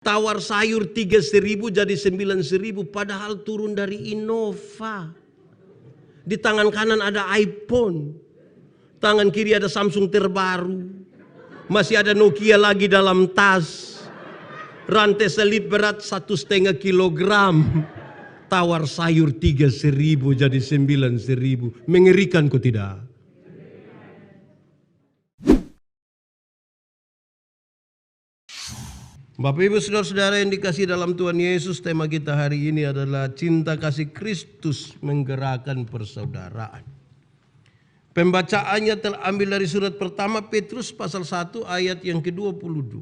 Tawar sayur 3.000 jadi 9.000 padahal turun dari Innova. Di tangan kanan ada iPhone. Tangan kiri ada Samsung terbaru. Masih ada Nokia lagi dalam tas. Rantai selip berat 1,5 kilogram. Tawar sayur 3.000 jadi 9.000. Mengerikan kok tidak? Bapak Ibu Saudara-saudara yang dikasihi dalam Tuhan Yesus, tema kita hari ini adalah cinta kasih Kristus menggerakkan persaudaraan. Pembacaannya terambil dari surat pertama Petrus pasal 1 ayat yang ke-22.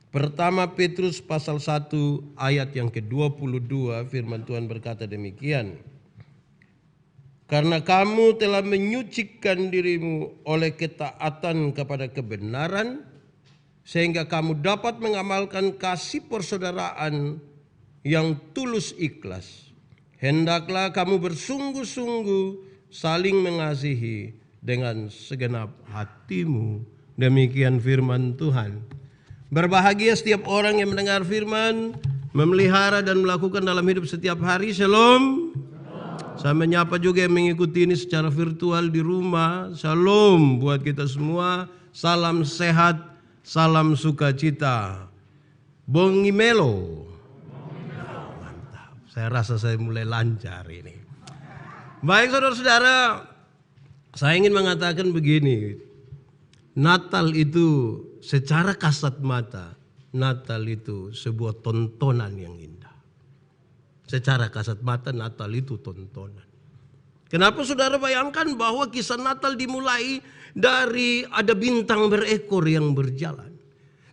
Pertama Petrus pasal 1 ayat yang ke-22, firman Tuhan berkata demikian. Karena kamu telah menyucikan dirimu oleh ketaatan kepada kebenaran, sehingga kamu dapat mengamalkan kasih persaudaraan yang tulus ikhlas. Hendaklah kamu bersungguh-sungguh saling mengasihi dengan segenap hatimu. Demikian firman Tuhan. Berbahagia setiap orang yang mendengar firman, memelihara dan melakukan dalam hidup setiap hari. Shalom. Saya menyapa juga yang mengikuti ini secara virtual di rumah. Shalom buat kita semua. Salam sehat. Salam sukacita. Bongimelo. Mantap. Saya rasa saya mulai lancar ini. Baik saudara-saudara, saya ingin mengatakan begini. Natal itu secara kasat mata, Natal itu sebuah tontonan yang indah. Secara kasat mata Natal itu tontonan. Kenapa saudara bayangkan bahwa kisah Natal dimulai dari ada bintang berekor yang berjalan.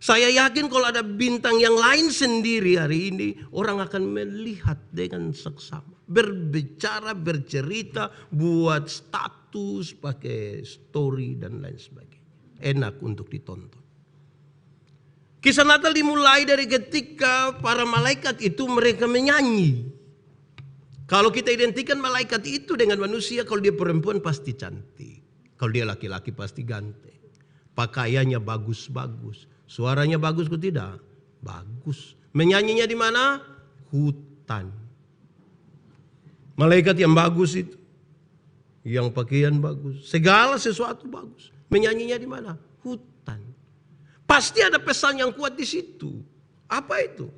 Saya yakin kalau ada bintang yang lain sendiri hari ini, orang akan melihat dengan seksama. Berbicara, bercerita, buat status, pakai story dan lain sebagainya. Enak untuk ditonton. Kisah Natal dimulai dari ketika para malaikat itu mereka menyanyi. Kalau kita identikan malaikat itu dengan manusia, kalau dia perempuan pasti cantik. Kalau dia laki-laki pasti ganteng. Pakaiannya bagus-bagus. Suaranya bagus kok tidak? Bagus. Menyanyinya di mana? Hutan. Malaikat yang bagus itu. Yang pakaian bagus. Segala sesuatu bagus. Menyanyinya di mana? Hutan. Pasti ada pesan yang kuat di situ. Apa itu?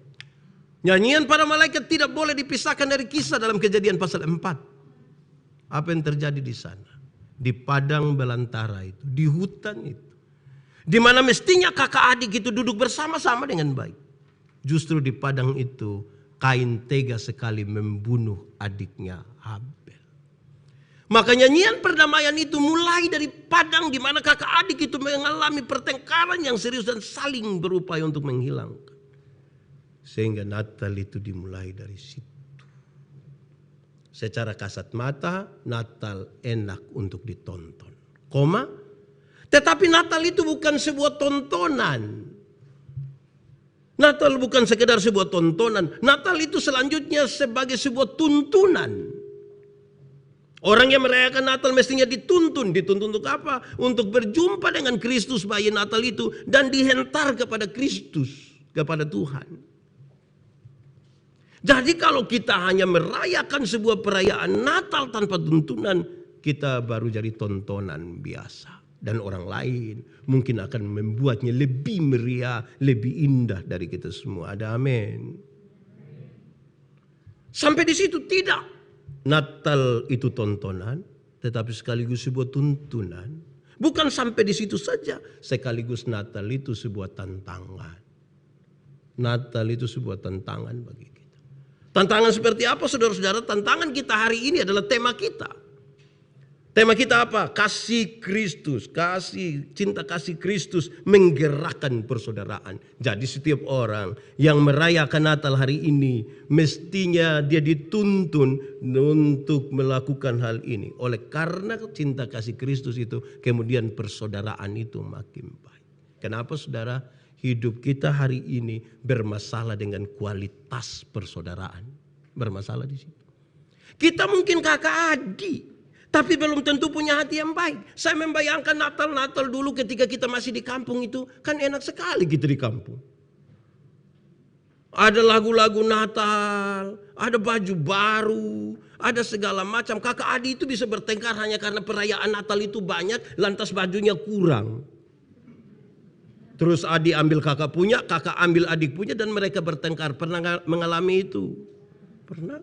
Nyanyian para malaikat tidak boleh dipisahkan dari kisah dalam Kejadian pasal 4. Apa yang terjadi di sana? Di padang belantara itu, di hutan itu. Di mana mestinya kakak adik itu duduk bersama-sama dengan baik. Justru di padang itu Kain tega sekali membunuh adiknya Habel. Maka nyanyian perdamaian itu mulai dari padang di mana kakak adik itu mengalami pertengkaran yang serius dan saling berupaya untuk menghilangkan. Sehingga Natal itu dimulai dari situ. Secara kasat mata, Natal enak untuk ditonton. Tetapi Natal itu bukan sebuah tontonan. Natal bukan sekedar sebuah tontonan. Natal itu selanjutnya sebagai sebuah tuntunan. Orang yang merayakan Natal mestinya dituntun. Dituntun untuk apa? Untuk berjumpa dengan Kristus bayi Natal itu. Dan dihentar kepada Kristus. Kepada Tuhan. Jadi kalau kita hanya merayakan sebuah perayaan Natal tanpa tuntunan, kita baru jadi tontonan biasa. Dan orang lain mungkin akan membuatnya lebih meriah, lebih indah dari kita semua. Ada amin. Sampai di situ tidak. Natal itu tontonan, tetapi sekaligus sebuah tuntunan. Bukan sampai di situ saja, sekaligus Natal itu sebuah tantangan. Natal itu sebuah tantangan bagi kita. Tantangan seperti apa saudara-saudara? Tantangan kita hari ini adalah tema kita. Tema kita apa? Kasih Kristus. Cinta kasih Kristus menggerakkan persaudaraan. Jadi setiap orang yang merayakan Natal hari ini, mestinya dia dituntun untuk melakukan hal ini. Oleh karena cinta kasih Kristus itu, kemudian persaudaraan itu makin baik. Kenapa saudara? Hidup kita hari ini bermasalah dengan kualitas persaudaraan. Bermasalah di situ. Kita mungkin kakak adik. Tapi belum tentu punya hati yang baik. Saya membayangkan Natal dulu ketika kita masih di kampung itu. Kan enak sekali kita di kampung. Ada lagu-lagu Natal, ada baju baru, ada segala macam. Kakak adik itu bisa bertengkar hanya karena perayaan Natal itu banyak, lantas bajunya kurang. Terus adik ambil kakak punya, kakak ambil adik punya, dan mereka bertengkar. Pernah mengalami itu? Pernah.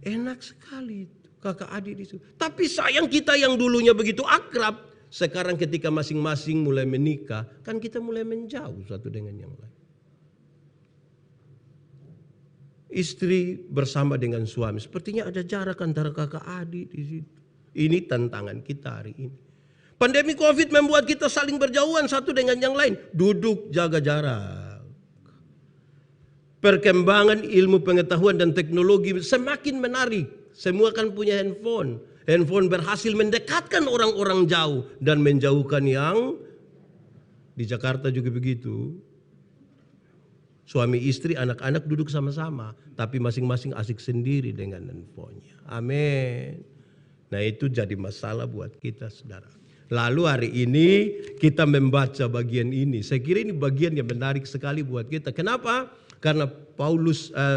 Enak sekali itu, kakak adik di situ. Tapi sayang kita yang dulunya begitu akrab, sekarang ketika masing-masing mulai menikah, kan kita mulai menjauh satu dengan yang lain. Istri bersama dengan suami, sepertinya ada jarak antara kakak adik di situ. Ini tantangan kita hari ini. Pandemi COVID membuat kita saling berjauhan satu dengan yang lain. Duduk jaga jarak. Perkembangan ilmu pengetahuan dan teknologi semakin menarik. Semua kan punya handphone. Handphone berhasil mendekatkan orang-orang jauh dan menjauhkan yang di Jakarta juga begitu. Suami istri, anak-anak duduk sama-sama, tapi masing-masing asik sendiri dengan handphonenya. Amin. Nah itu jadi masalah buat kita, saudara. Lalu hari ini kita membaca bagian ini. Saya kira ini bagian yang menarik sekali buat kita. Kenapa? Karena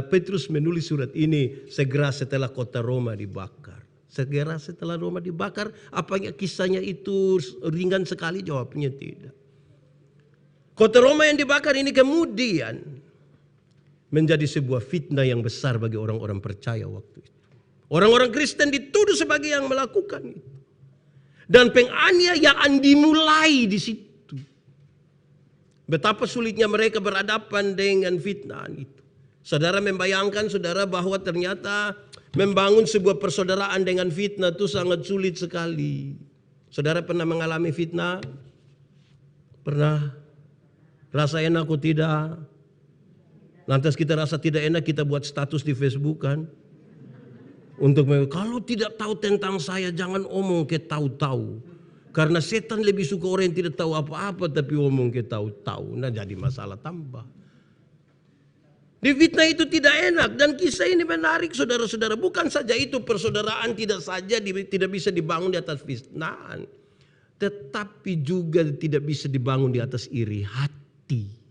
Petrus menulis surat ini segera setelah kota Roma dibakar. Segera setelah Roma dibakar, apakah kisahnya itu ringan sekali? Jawabnya tidak. Kota Roma yang dibakar ini kemudian menjadi sebuah fitnah yang besar bagi orang-orang percaya waktu itu. Orang-orang Kristen dituduh sebagai yang melakukan itu. Dan penganiayaan dimulai di situ. Betapa sulitnya mereka berhadapan dengan fitnah itu. Saudara membayangkan saudara bahwa ternyata membangun sebuah persaudaraan dengan fitnah itu sangat sulit sekali. Saudara pernah mengalami fitnah? Pernah? Rasa enak atau tidak? Lantas kita rasa tidak enak, kita buat status di Facebook kan? Untuk kalau tidak tahu tentang saya jangan omong ke tahu-tahu. Karena setan lebih suka orang yang tidak tahu apa-apa tapi omong ke tahu-tahu. Nah jadi masalah tambah. Di fitnah itu tidak enak dan kisah ini menarik saudara-saudara. Bukan saja itu, persaudaraan tidak bisa dibangun di atas fitnah, tetapi juga tidak bisa dibangun di atas iri hati.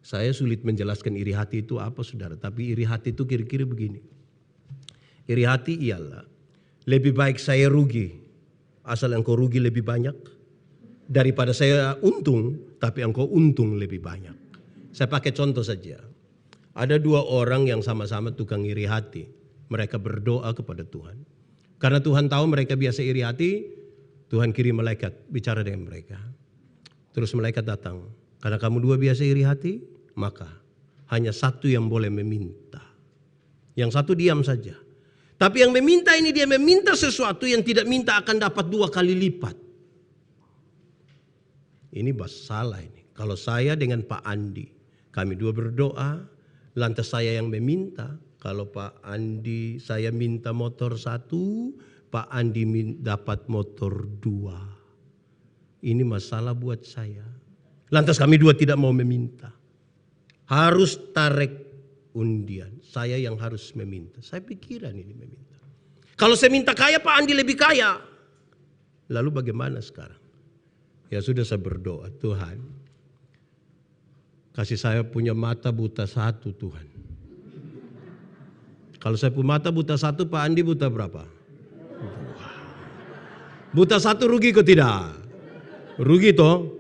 Saya sulit menjelaskan iri hati itu apa saudara, tapi iri hati itu kira-kira begini. Iri hati ialah lebih baik saya rugi asal engkau rugi lebih banyak daripada saya untung tapi engkau untung lebih banyak. Saya pakai contoh saja. Ada dua orang yang sama-sama tukang iri hati. Mereka berdoa kepada Tuhan. Karena Tuhan tahu mereka biasa iri hati, Tuhan kirim malaikat bicara dengan mereka. Terus malaikat datang. Karena kamu dua biasa iri hati, maka hanya satu yang boleh meminta. Yang satu diam saja. Tapi yang meminta ini dia meminta sesuatu yang tidak minta akan dapat 2 kali lipat. Ini masalah ini. Kalau saya dengan Pak Andi, kami dua berdoa, lantas saya yang meminta. Kalau Pak Andi saya minta motor 1, Pak Andi dapat motor 2. Ini masalah buat saya. Lantas kami dua tidak mau meminta. Harus tarik undian. Saya yang harus meminta. Saya pikiran ini meminta. Kalau saya minta kaya, Pak Andi lebih kaya. Lalu bagaimana sekarang? Ya sudah saya berdoa, Tuhan, kasih saya punya mata buta 1 Tuhan. Kalau saya punya mata buta 1, Pak Andi buta berapa? Buta 1 rugi kok tidak? Rugi toh?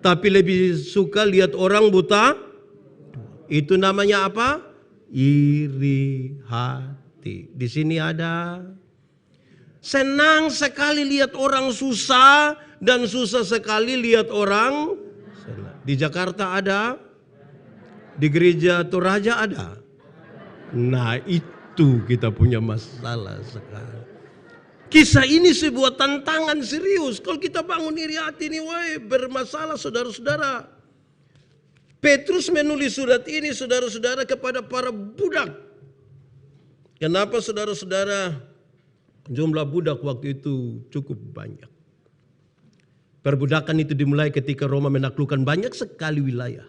Tapi lebih suka lihat orang buta. Itu namanya apa? Iri hati. Di sini ada. Senang sekali lihat orang susah dan susah sekali lihat orang senang. Di Jakarta ada. Di gereja Toraja ada. Nah itu kita punya masalah sekarang. Kisah ini sebuah tantangan serius. Kalau kita bangun iri hati ini, bermasalah saudara-saudara. Petrus menulis surat ini saudara-saudara kepada para budak. Kenapa saudara-saudara? Jumlah budak waktu itu cukup banyak. Perbudakan itu dimulai ketika Roma menaklukkan banyak sekali wilayah.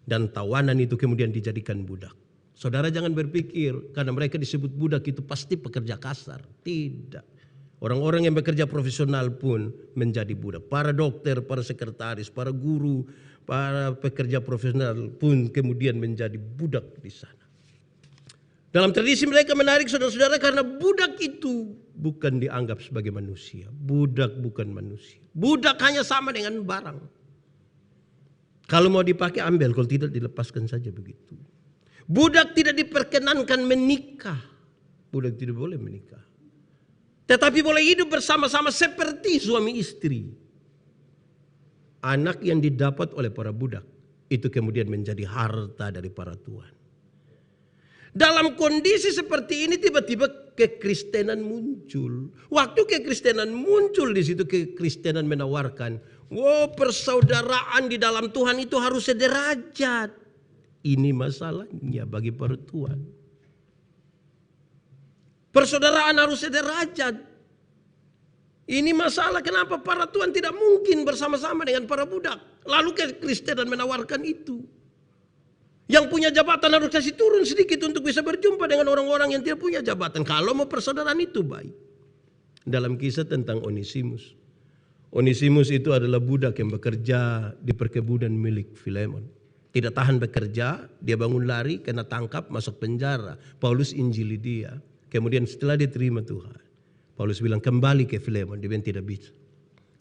Dan tawanan itu kemudian dijadikan budak. Saudara jangan berpikir karena mereka disebut budak itu pasti pekerja kasar. Tidak. Orang-orang yang bekerja profesional pun menjadi budak. Para dokter, para sekretaris, para guru, para pekerja profesional pun kemudian menjadi budak di sana. Dalam tradisi mereka menarik saudara-saudara karena budak itu bukan dianggap sebagai manusia. Budak bukan manusia. Budak hanya sama dengan barang. Kalau mau dipakai ambil, kalau tidak dilepaskan saja begitu. Budak tidak diperkenankan menikah. Budak tidak boleh menikah. Tetapi boleh hidup bersama-sama seperti suami istri. Anak yang didapat oleh para budak itu kemudian menjadi harta dari para tuan. Dalam kondisi seperti ini tiba-tiba kekristenan muncul. Waktu kekristenan muncul di situ, kekristenan menawarkan, persaudaraan di dalam Tuhan itu harus sederajat. Ini masalahnya bagi para tuan. Persaudaraan harus sederajat. Ini masalah kenapa para tuan tidak mungkin bersama-sama dengan para budak. Lalu kekristenan menawarkan itu. Yang punya jabatan harus kasih turun sedikit untuk bisa berjumpa dengan orang-orang yang tidak punya jabatan. Kalau mau persaudaraan itu baik. Dalam kisah tentang Onesimus. Onesimus itu adalah budak yang bekerja di perkebunan milik Filemon. Tidak tahan bekerja, dia bangun lari, kena tangkap, masuk penjara. Paulus injili dia. Kemudian setelah diterima Tuhan, Paulus bilang kembali ke Filemon. Dia bilang tidak bisa.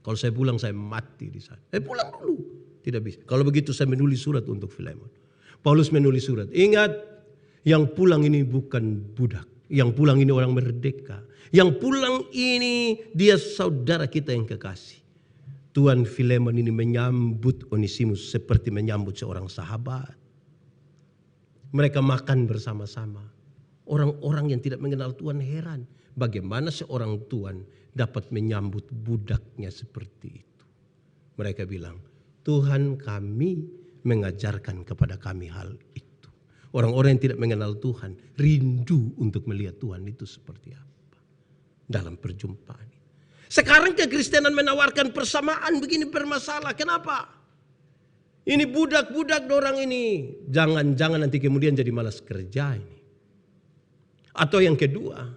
Kalau saya pulang saya mati di sana. Pulang dulu. Tidak bisa. Kalau begitu saya menulis surat untuk Filemon. Paulus menulis surat. Ingat, yang pulang ini bukan budak. Yang pulang ini orang merdeka. Yang pulang ini dia saudara kita yang kekasih. Tuan Filemon ini menyambut Onesimus seperti menyambut seorang sahabat. Mereka makan bersama-sama. Orang-orang yang tidak mengenal Tuhan heran. Bagaimana seorang tuan dapat menyambut budaknya seperti itu. Mereka bilang, Tuhan kami mengajarkan kepada kami hal itu. Orang-orang yang tidak mengenal Tuhan rindu untuk melihat Tuhan itu seperti apa. Dalam perjumpaan. Sekarang kekristenan menawarkan persamaan begini bermasalah. Kenapa? Ini budak-budak orang ini. Jangan-jangan nanti kemudian jadi malas kerja ini. Atau yang kedua,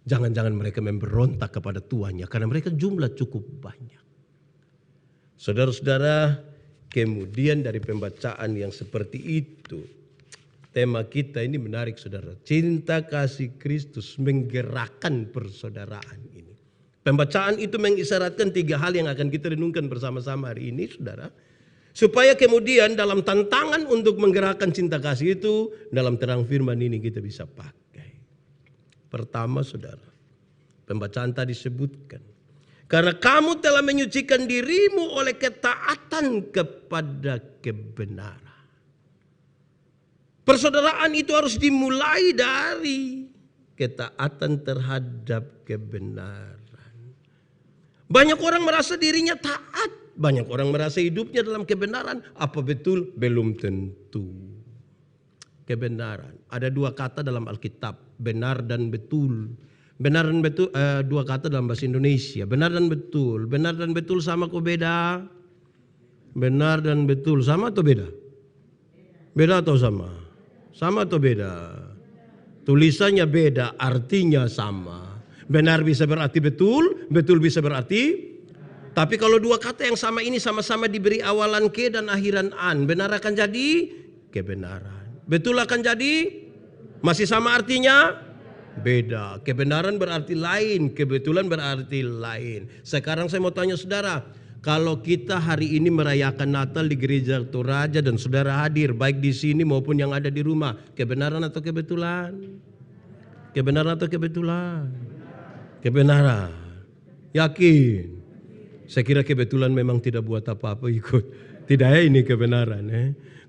jangan-jangan mereka memberontak kepada tuannya karena mereka jumlah cukup banyak. Saudara-saudara, kemudian dari pembacaan yang seperti itu, tema kita ini menarik saudara. Cinta kasih Kristus menggerakkan persaudaraan ini. Pembacaan itu mengisyaratkan 3 hal yang akan kita renungkan bersama-sama hari ini saudara. Supaya kemudian dalam tantangan untuk menggerakkan cinta kasih itu, dalam terang firman ini kita bisa pakai. Pertama saudara, pembacaan tadi sebutkan. Karena kamu telah menyucikan dirimu oleh ketaatan kepada kebenaran. Persaudaraan itu harus dimulai dari ketaatan terhadap kebenaran. Banyak orang merasa dirinya taat. Banyak orang merasa hidupnya dalam kebenaran. Apa betul? Belum tentu. Kebenaran. Ada 2 kata dalam Alkitab. Benar dan betul. Benar dan betul, 2 kata dalam bahasa Indonesia. Benar dan betul. Benar dan betul sama kok beda? Benar dan betul sama atau beda? Beda atau sama? Sama atau beda? Tulisannya beda, artinya sama. Benar bisa berarti betul, betul bisa berarti. Tapi kalau 2 kata yang sama ini sama-sama diberi awalan ke dan akhiran an, benar akan jadi kebenaran. Betul akan jadi masih sama artinya? Beda. Kebenaran berarti lain, kebetulan berarti lain. Sekarang saya mau tanya saudara, kalau kita hari ini merayakan Natal di Gereja Toraja dan saudara hadir baik di sini maupun yang ada di rumah, kebenaran atau kebetulan? Kebenaran atau kebetulan? Kebenaran. Yakin? Saya kira kebetulan memang tidak buat apa-apa ikut. Tidak ya ini kebenaran.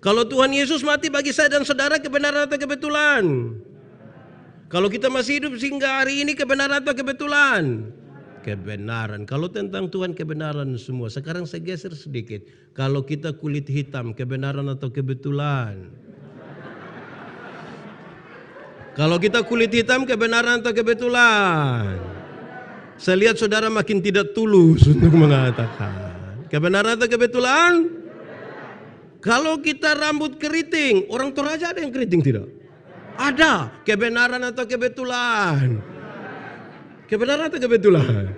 Kalau Tuhan Yesus mati bagi saya dan saudara, kebenaran atau kebetulan? Kalau kita masih hidup sehingga hari ini, kebenaran atau kebetulan? Kebenaran. Kalau tentang Tuhan kebenaran semua. Sekarang saya geser sedikit. Kalau kita kulit hitam, kebenaran atau kebetulan? Kalau kita kulit hitam, kebenaran atau kebetulan? Saya lihat saudara makin tidak tulus untuk mengatakan. Kebenaran atau kebetulan? Kalau kita rambut keriting, orang Toraja ada yang keriting tidak? Ada. Kebenaran atau kebetulan? Kebenaran atau kebetulan?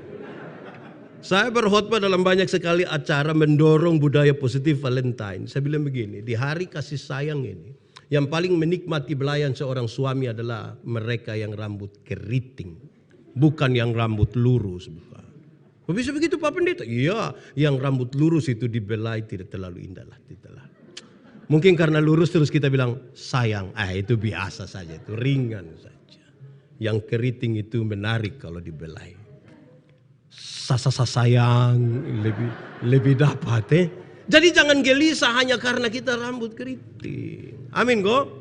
Saya berkhotbah dalam banyak sekali acara mendorong budaya positif Valentine. Saya bilang begini, di hari kasih sayang ini, yang paling menikmati belayan seorang suami adalah mereka yang rambut keriting. Bukan yang rambut lurus. Bukan. Bisa begitu Pak Pendeta? Iya, yang rambut lurus itu dibelai tidak terlalu indah lah. Mungkin karena lurus terus kita bilang sayang. Itu biasa saja, itu ringan saja. Yang keriting itu menarik kalau dibelai. Sasa sayang lebih dapat. Jadi jangan gelisah hanya karena kita rambut keriting. Amin kok.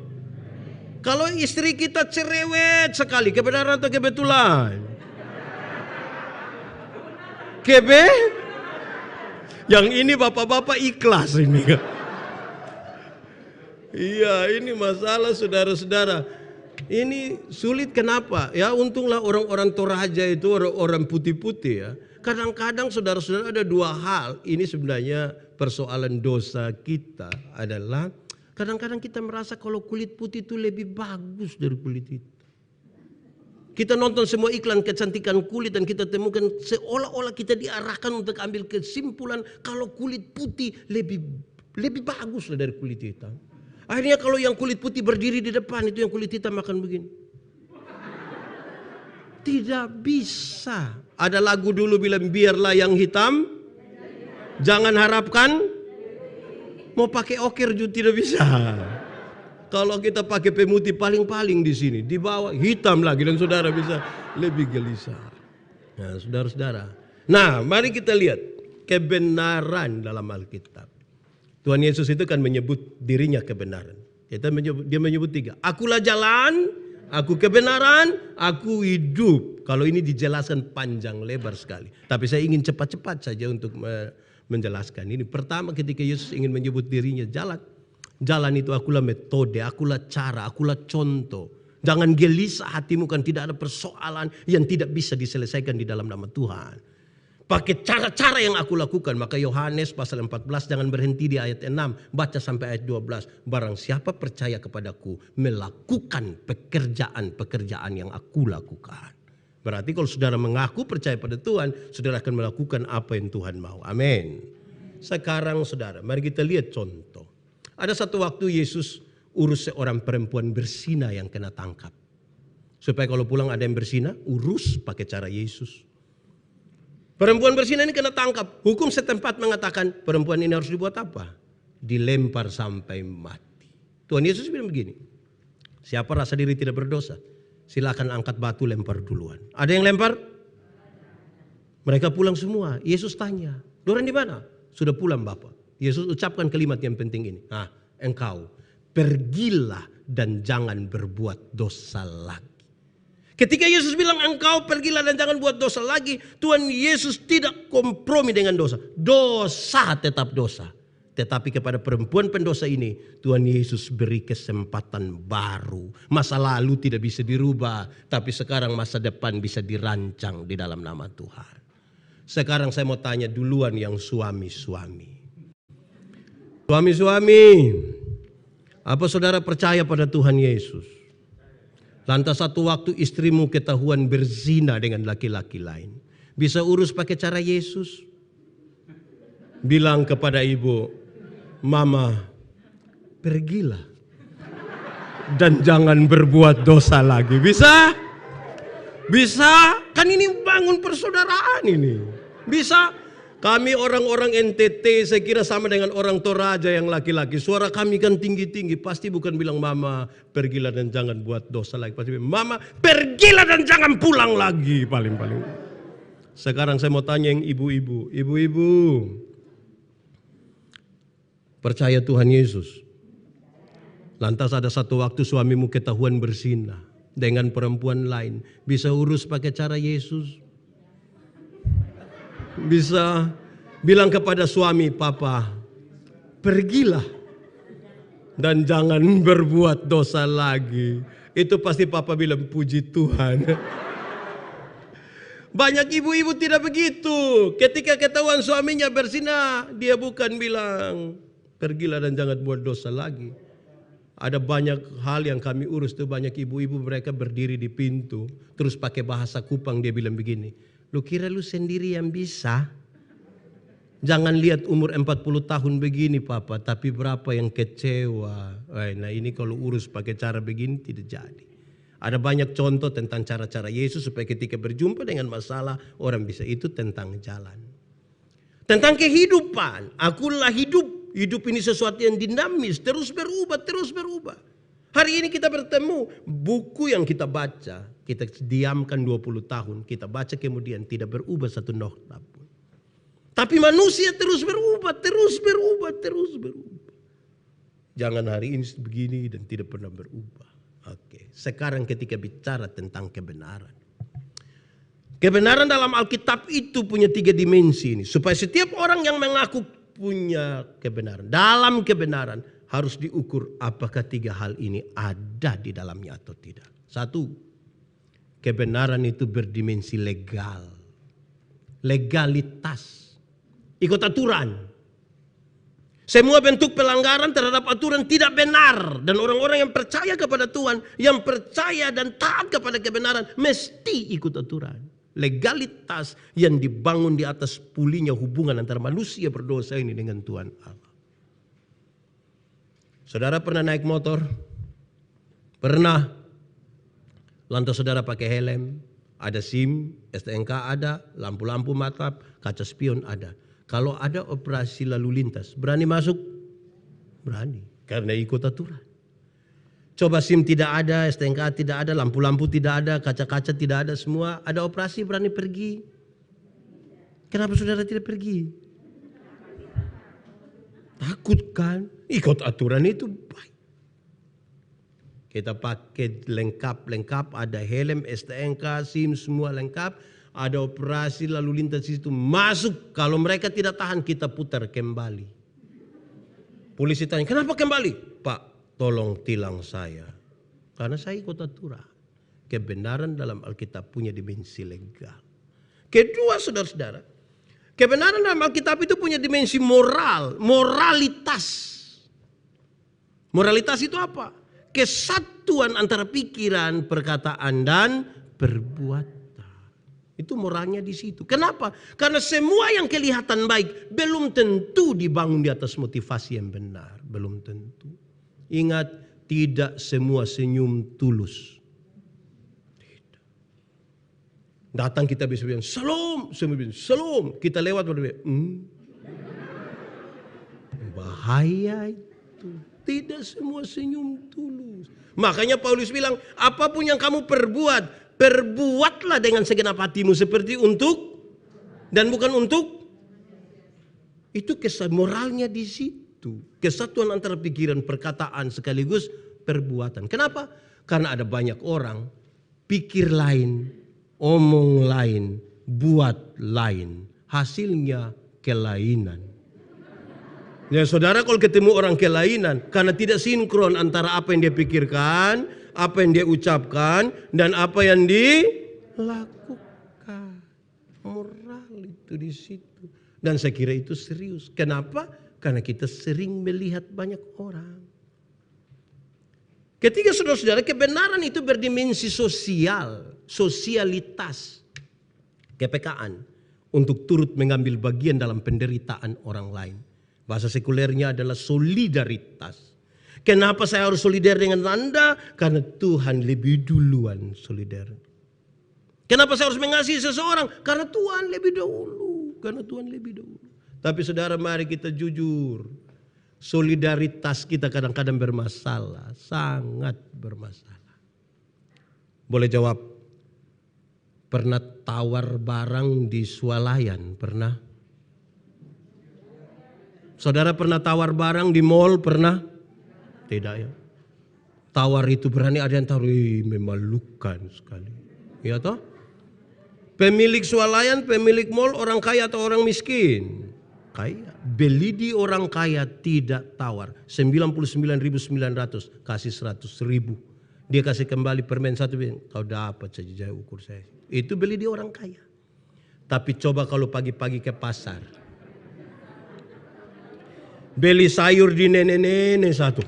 Kalau istri kita cerewet sekali, kebenaran atau kebetulan? Yang ini bapak-bapak ikhlas ini. Iya, ini masalah saudara-saudara. Ini sulit kenapa? Ya untunglah orang-orang Toraja itu orang putih-putih ya. Kadang-kadang saudara-saudara ada dua hal. Ini sebenarnya persoalan dosa kita adalah kadang-kadang kita merasa kalau kulit putih itu lebih bagus dari kulit hitam. Kita nonton semua iklan kecantikan kulit dan kita temukan seolah-olah kita diarahkan untuk ambil kesimpulan kalau kulit putih lebih bagus dari kulit hitam. Akhirnya kalau yang kulit putih berdiri di depan itu yang kulit hitam akan begini. Tidak bisa. Ada lagu dulu bilang biarlah yang hitam, jangan harapkan mau pakai okir juga tidak bisa. Kalau kita pakai pemutih paling-paling di sini, di bawah hitam lagi dan saudara bisa lebih gelisah. Nah, saudara-saudara. Nah, mari kita lihat kebenaran dalam Alkitab. Tuhan Yesus itu kan menyebut dirinya kebenaran. Dia menyebut 3. Akulah jalan, aku kebenaran, aku hidup. Kalau ini dijelaskan panjang lebar sekali. Tapi saya ingin cepat-cepat saja untuk menjelaskan ini. Pertama ketika Yesus ingin menyebut dirinya jalan. Jalan itu akulah metode, akulah cara, akulah contoh. Jangan gelisah hatimu kan tidak ada persoalan yang tidak bisa diselesaikan di dalam nama Tuhan. Pakai cara-cara yang aku lakukan. Maka Yohanes pasal 14 jangan berhenti di ayat 6. Baca sampai ayat 12. Barang siapa percaya kepadaku melakukan pekerjaan-pekerjaan yang aku lakukan. Berarti kalau saudara mengaku percaya pada Tuhan, saudara akan melakukan apa yang Tuhan mau. Amin. Sekarang saudara, mari kita lihat contoh. Ada satu waktu Yesus urus seorang perempuan berzina yang kena tangkap. Supaya kalau pulang ada yang berzina, urus pakai cara Yesus. Perempuan berzina ini kena tangkap. Hukum setempat mengatakan perempuan ini harus dibuat apa? Dilempar sampai mati. Tuhan Yesus bilang begini. Siapa rasa diri tidak berdosa? Silakan angkat batu lempar duluan. Ada yang lempar? Mereka pulang semua. Yesus tanya, dorang di mana? Sudah pulang Bapak. Yesus ucapkan kalimat yang penting ini. Nah, engkau pergilah dan jangan berbuat dosa lagi. Ketika Yesus bilang engkau pergilah dan jangan buat dosa lagi, Tuhan Yesus tidak kompromi dengan dosa. Dosa tetap dosa. Tetapi kepada perempuan pendosa ini, Tuhan Yesus beri kesempatan baru. Masa lalu tidak bisa dirubah, tapi sekarang masa depan bisa dirancang di dalam nama Tuhan. Sekarang saya mau tanya duluan yang suami-suami. Suami-suami, apa saudara percaya pada Tuhan Yesus? Lantas satu waktu istrimu ketahuan berzina dengan laki-laki lain. Bisa urus pakai cara Yesus? Bilang kepada ibu, Mama, pergilah. Dan jangan berbuat dosa lagi. Bisa? Bisa? Kan ini bangun persaudaraan ini. Bisa? Kami orang-orang NTT saya kira sama dengan orang Toraja yang laki-laki. Suara kami kan tinggi-tinggi. Pasti bukan bilang Mama pergilah dan jangan buat dosa lagi. Pasti bilang Mama pergilah dan jangan pulang lagi. Paling-paling. Sekarang saya mau tanya yang ibu-ibu. Ibu-ibu. Percaya Tuhan Yesus. Lantas ada satu waktu suamimu ketahuan berzina dengan perempuan lain. Bisa urus pakai cara Yesus? Bisa bilang kepada suami, Papa, pergilah dan jangan berbuat dosa lagi. Itu pasti Papa bilang puji Tuhan. Banyak ibu-ibu tidak begitu. Ketika ketahuan suaminya berzina, dia bukan bilang pergilah dan jangan buat dosa lagi. Ada banyak hal yang kami urus tuh, banyak ibu-ibu mereka berdiri di pintu. Terus pakai bahasa Kupang dia bilang begini, lu kira lu sendiri yang bisa? Jangan lihat umur 40 tahun begini papa, tapi berapa yang kecewa. Nah ini kalau urus pakai cara begini tidak jadi. Ada banyak contoh tentang cara-cara Yesus supaya ketika berjumpa dengan masalah orang bisa, itu tentang jalan. Tentang kehidupan, akulah hidup. Hidup ini sesuatu yang dinamis, terus berubah, terus berubah. Hari ini kita bertemu, buku yang kita baca, kita diamkan 20 tahun, kita baca kemudian tidak berubah satu nokta pun. Tapi manusia terus berubah, terus berubah, terus berubah. Jangan hari ini begini dan tidak pernah berubah. Oke, sekarang ketika bicara tentang kebenaran. Kebenaran dalam Alkitab itu punya 3 dimensi ini. Supaya setiap orang yang mengaku punya kebenaran, dalam kebenaran harus diukur apakah 3 hal ini ada di dalamnya atau tidak. 1, kebenaran itu berdimensi legal. Legalitas. Ikut aturan. Semua bentuk pelanggaran terhadap aturan tidak benar. Dan orang-orang yang percaya kepada Tuhan, yang percaya dan taat kepada kebenaran, mesti ikut aturan. Legalitas yang dibangun di atas pulihnya hubungan antara manusia berdosa ini dengan Tuhan Allah. Saudara pernah naik motor? Pernah. Lantas saudara pakai helm, ada SIM, STNK ada, lampu-lampu matap, kaca spion ada. Kalau ada operasi lalu lintas, berani masuk? Berani, karena ikut aturan. Coba SIM tidak ada, STNK tidak ada, lampu-lampu tidak ada, kaca-kaca tidak ada, semua ada operasi, berani pergi. Kenapa saudara tidak pergi? Takut kan? Ikut aturan itu baik. Kita pakai lengkap, ada helm, STNK, SIM semua lengkap. Ada operasi lalu lintas itu masuk. Kalau mereka tidak tahan kita putar kembali. Polisi tanya, kenapa kembali? Pak, tolong tilang saya. Karena saya ikut aturan. Kebenaran dalam Alkitab punya dimensi legal. Kedua saudara-saudara, kebenaran dalam Alkitab itu punya dimensi moral. Moralitas. Moralitas itu apa? Kesatuan antara pikiran, perkataan, dan perbuatan. Itu moralnya di situ. Kenapa? Karena semua yang kelihatan baik belum tentu dibangun di atas motivasi yang benar. Belum tentu. Ingat, tidak semua senyum tulus. Tidak. Datang kita bisa bilang, salam. Semua bilang, salam. Kita lewat, bahaya itu. Tidak semua senyum tulus. Makanya Paulus bilang, apapun yang kamu perbuat, perbuatlah dengan segenap hatimu seperti untuk dan bukan untuk. Itu moralnya di situ. Kesatuan antara pikiran, perkataan sekaligus perbuatan. Kenapa? Karena ada banyak orang pikir lain, omong lain, buat lain. Hasilnya kelainan. Ya saudara, kalau ketemu orang kelainan karena tidak sinkron antara apa yang dia pikirkan, apa yang dia ucapkan, dan apa yang dilakukan. Moral itu di situ. Dan saya kira itu serius. Kenapa? Karena kita sering melihat banyak orang. Ketiga saudara-saudara, kebenaran itu berdimensi sosial. Sosialitas. Kepekaan. Untuk turut mengambil bagian dalam penderitaan orang lain. Bahasa sekulernya adalah solidaritas. Kenapa saya harus solidar dengan Anda? Karena Tuhan lebih duluan solidar. Kenapa saya harus mengasihi seseorang? Karena Tuhan lebih dahulu. Karena Tuhan lebih dahulu. Tapi saudara, mari kita jujur. Solidaritas kita kadang-kadang bermasalah. Sangat bermasalah. Boleh jawab. Pernah tawar barang di swalayan? Pernah? Saudara pernah tawar barang di mall? Pernah? Tidak ya. Tawar itu berani ada yang taruh, memalukan sekali. Ya toh? Pemilik swalayan, pemilik mall, orang kaya atau orang miskin? Kaya. Beli di orang kaya tidak tawar. 99.900 kasih 100.000. Dia kasih kembali permen satu, kau dapat saja ukur saya. Itu beli di orang kaya. Tapi coba kalau pagi-pagi ke pasar. Beli sayur di nenek-nenek satu.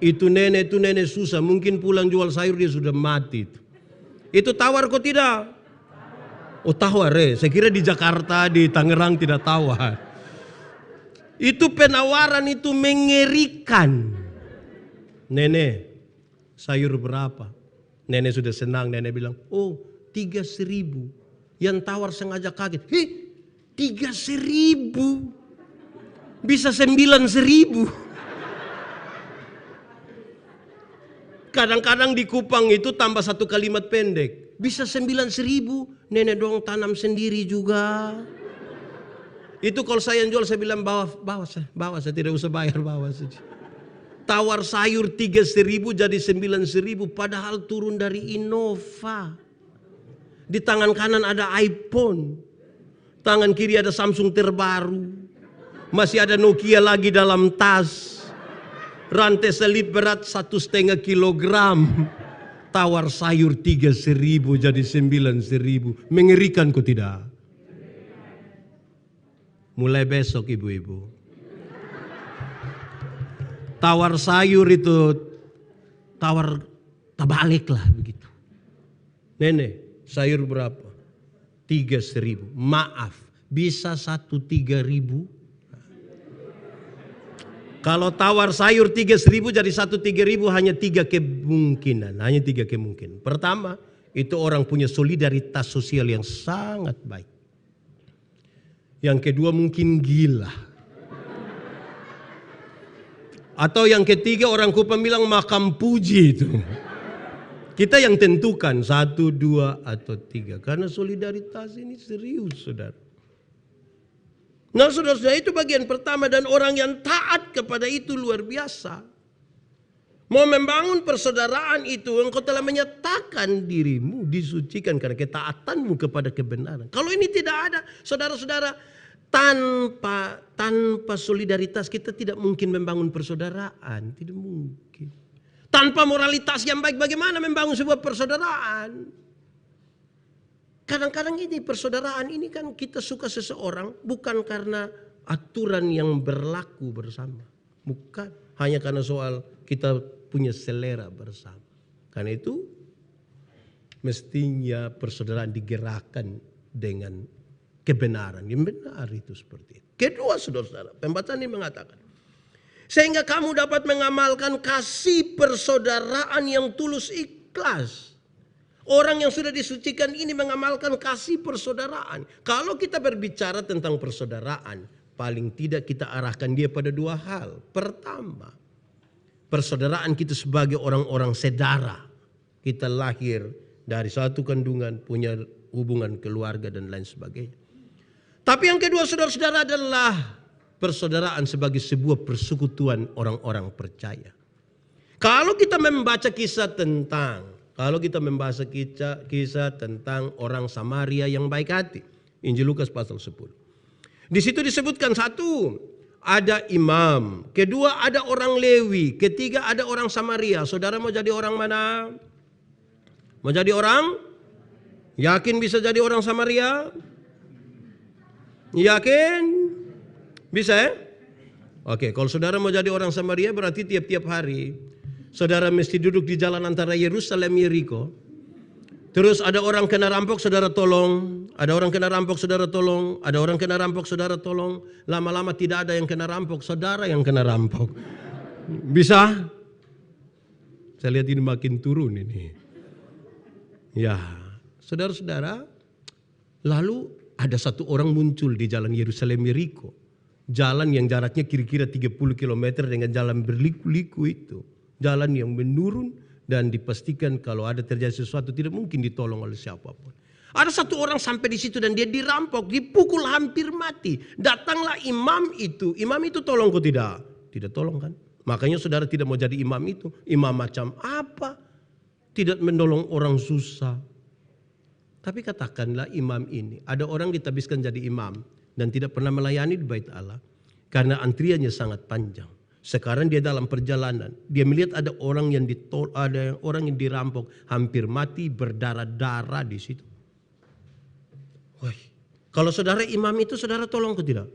Itu nenek susah. Mungkin pulang jual sayur dia sudah mati. Itu tawar kok tidak? Oh tawar Saya kira di Jakarta, di Tangerang tidak tawar. Itu penawaran itu mengerikan. Nenek, sayur berapa? Nenek sudah senang. Nenek bilang, oh 3.000. Yang tawar sengaja kaget. 3.000? Bisa 9.000. Kadang-kadang di Kupang itu tambah satu kalimat pendek. Bisa 9.000, nenek dong tanam sendiri juga. Itu kalau saya yang jual saya bilang bawa saya tidak usah bayar, bawa saja. Tawar sayur 3.000 jadi 9.000 padahal turun dari Innova. Di tangan kanan ada iPhone. Tangan kiri ada Samsung terbaru. Masih ada Nokia lagi dalam tas. Rantai selip berat 1,5 kilogram. Tawar sayur 3.000 jadi 9.000. Mengerikan kok tidak? Mulai besok ibu-ibu. Tawar sayur itu tawar terbalik lah begitu. Nenek, sayur berapa? 3.000. Maaf, bisa 1.3.000? Kalau tawar sayur 3.000 jadi 1.3.000 hanya 3 kemungkinan. Hanya 3 kemungkinan. Pertama, itu orang punya solidaritas sosial yang sangat baik. Yang kedua mungkin gila. Atau yang ketiga orang Kupang bilang makam puji itu. Kita yang tentukan 1, 2 atau 3. Karena solidaritas ini serius saudara. Nah saudara-saudara itu bagian pertama dan orang yang taat kepada itu luar biasa. Mau membangun persaudaraan itu engkau telah menyatakan dirimu disucikan karena ketaatanmu kepada kebenaran. Kalau ini tidak ada saudara-saudara tanpa solidaritas kita tidak mungkin membangun persaudaraan. Tidak mungkin. Tanpa moralitas yang baik bagaimana membangun sebuah persaudaraan? Kadang-kadang ini persaudaraan ini kan kita suka seseorang bukan karena aturan yang berlaku bersama. Bukan. Hanya karena soal kita punya selera bersama. Karena itu mestinya persaudaraan digerakkan dengan kebenaran. Yang benar itu seperti itu. Kedua saudara-saudara, pembacaan ini mengatakan. Sehingga kamu dapat mengamalkan kasih persaudaraan yang tulus ikhlas. Orang yang sudah disucikan ini mengamalkan kasih persaudaraan. Kalau kita berbicara tentang persaudaraan, paling tidak kita arahkan dia pada 2 hal. Pertama, persaudaraan kita sebagai orang-orang sedara. Kita lahir dari satu kandungan, punya hubungan keluarga dan lain sebagainya. Tapi yang kedua saudara-saudara adalah persaudaraan sebagai sebuah persekutuan orang-orang percaya. Kalau kita membaca kisah tentang orang Samaria yang baik hati. Injil Lukas pasal 10. Di situ disebutkan 1, ada imam. Kedua ada orang Lewi. Ketiga ada orang Samaria. Saudara mau jadi orang mana? Mau jadi orang? Yakin bisa jadi orang Samaria? Yakin? Bisa ya? Oke, kalau saudara mau jadi orang Samaria berarti tiap-tiap hari saudara mesti duduk di jalan antara Yerusalem Yeriko. Terus ada orang kena rampok, saudara tolong. Ada orang kena rampok, saudara tolong. Ada orang kena rampok, saudara tolong. Lama-lama tidak ada yang kena rampok, saudara yang kena rampok. Bisa? Saya lihat ini makin turun ini. Ya, saudara-saudara. Lalu ada satu orang muncul di jalan Yerusalem Yeriko. Jalan yang jaraknya kira-kira 30 km dengan jalan berliku-liku itu. Jalan yang menurun dan dipastikan kalau ada terjadi sesuatu tidak mungkin ditolong oleh siapapun. Ada satu orang sampai di situ dan dia dirampok, dipukul hampir mati. Datanglah imam itu. Imam itu tolong kok tidak? Tidak tolong kan? Makanya saudara tidak mau jadi imam itu. Imam macam apa? Tidak menolong orang susah. Tapi katakanlah imam ini. Ada orang ditabiskan jadi imam dan tidak pernah melayani di bait Allah. Karena antriannya sangat panjang. Sekarang dia dalam perjalanan. Dia melihat ada orang yang dirampok. Hampir mati berdarah-darah di situ. Wah, kalau saudara imam itu saudara tolong ke tidak?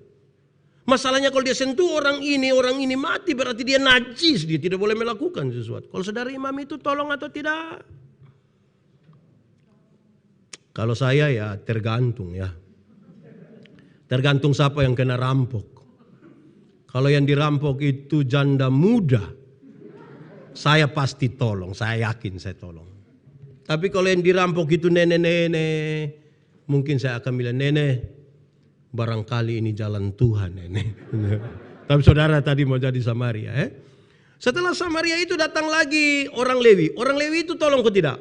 Masalahnya kalau dia sentuh orang ini mati, berarti dia najis, dia tidak boleh melakukan sesuatu. Kalau saudara imam itu tolong atau tidak? Kalau saya ya tergantung ya. Tergantung siapa yang kena rampok. Kalau yang dirampok itu janda muda, saya pasti tolong, saya yakin saya tolong. Tapi kalau yang dirampok itu nenek-nenek, mungkin saya akan bilang, nenek, barangkali ini jalan Tuhan nenek. Tapi saudara tadi mau jadi Samaria. Setelah Samaria itu datang lagi orang Lewi. Orang Lewi itu tolong kok tidak?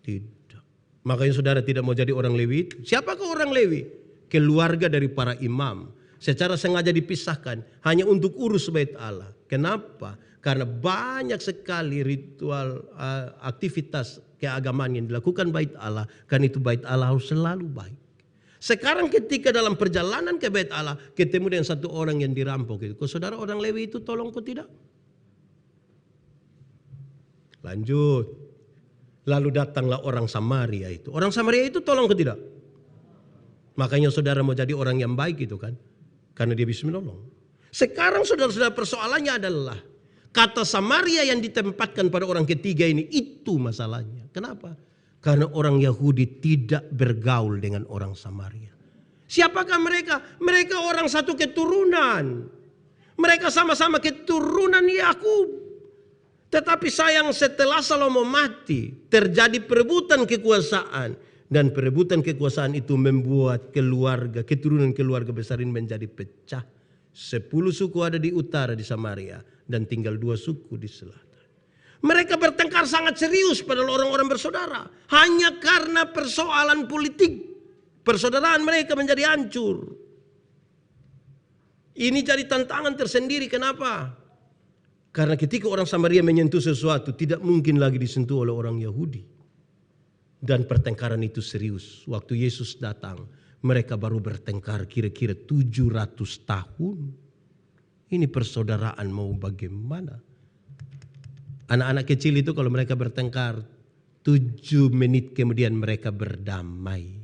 Tidak. Makanya saudara tidak mau jadi orang Lewi. Siapakah orang Lewi? Keluarga dari para imam. Secara sengaja dipisahkan hanya untuk urus bait Allah. Kenapa? Karena banyak sekali ritual aktivitas keagamaan yang dilakukan bait Allah. Karena itu bait Allah harus selalu baik. Sekarang ketika dalam perjalanan ke bait Allah ketemu dengan satu orang yang dirampok itu. Kok saudara orang Lewi itu tolong kok tidak? Lanjut. Lalu datanglah orang Samaria itu. Orang Samaria itu tolong kok tidak? Makanya saudara mau jadi orang yang baik itu kan. Karena dia bisa menolong. Sekarang saudara-saudara persoalannya adalah kata Samaria yang ditempatkan pada orang ketiga ini, itu masalahnya. Kenapa? Karena orang Yahudi tidak bergaul dengan orang Samaria. Siapakah mereka? Mereka orang satu keturunan. Mereka sama-sama keturunan Yakub. Tetapi sayang setelah Salomo mati, terjadi perebutan kekuasaan. Dan perebutan kekuasaan itu membuat keturunan keluarga besar ini menjadi pecah. 10 suku ada di utara di Samaria dan tinggal 2 suku di selatan. Mereka bertengkar sangat serius pada orang-orang bersaudara. Hanya karena persoalan politik. Persaudaraan mereka menjadi hancur. Ini jadi tantangan tersendiri. Kenapa? Karena ketika orang Samaria menyentuh sesuatu, tidak mungkin lagi disentuh oleh orang Yahudi. Dan pertengkaran itu serius. Waktu Yesus datang, mereka baru bertengkar kira-kira 700 tahun. Ini persaudaraan mau bagaimana? Anak-anak kecil itu kalau mereka bertengkar, 7 menit kemudian mereka berdamai.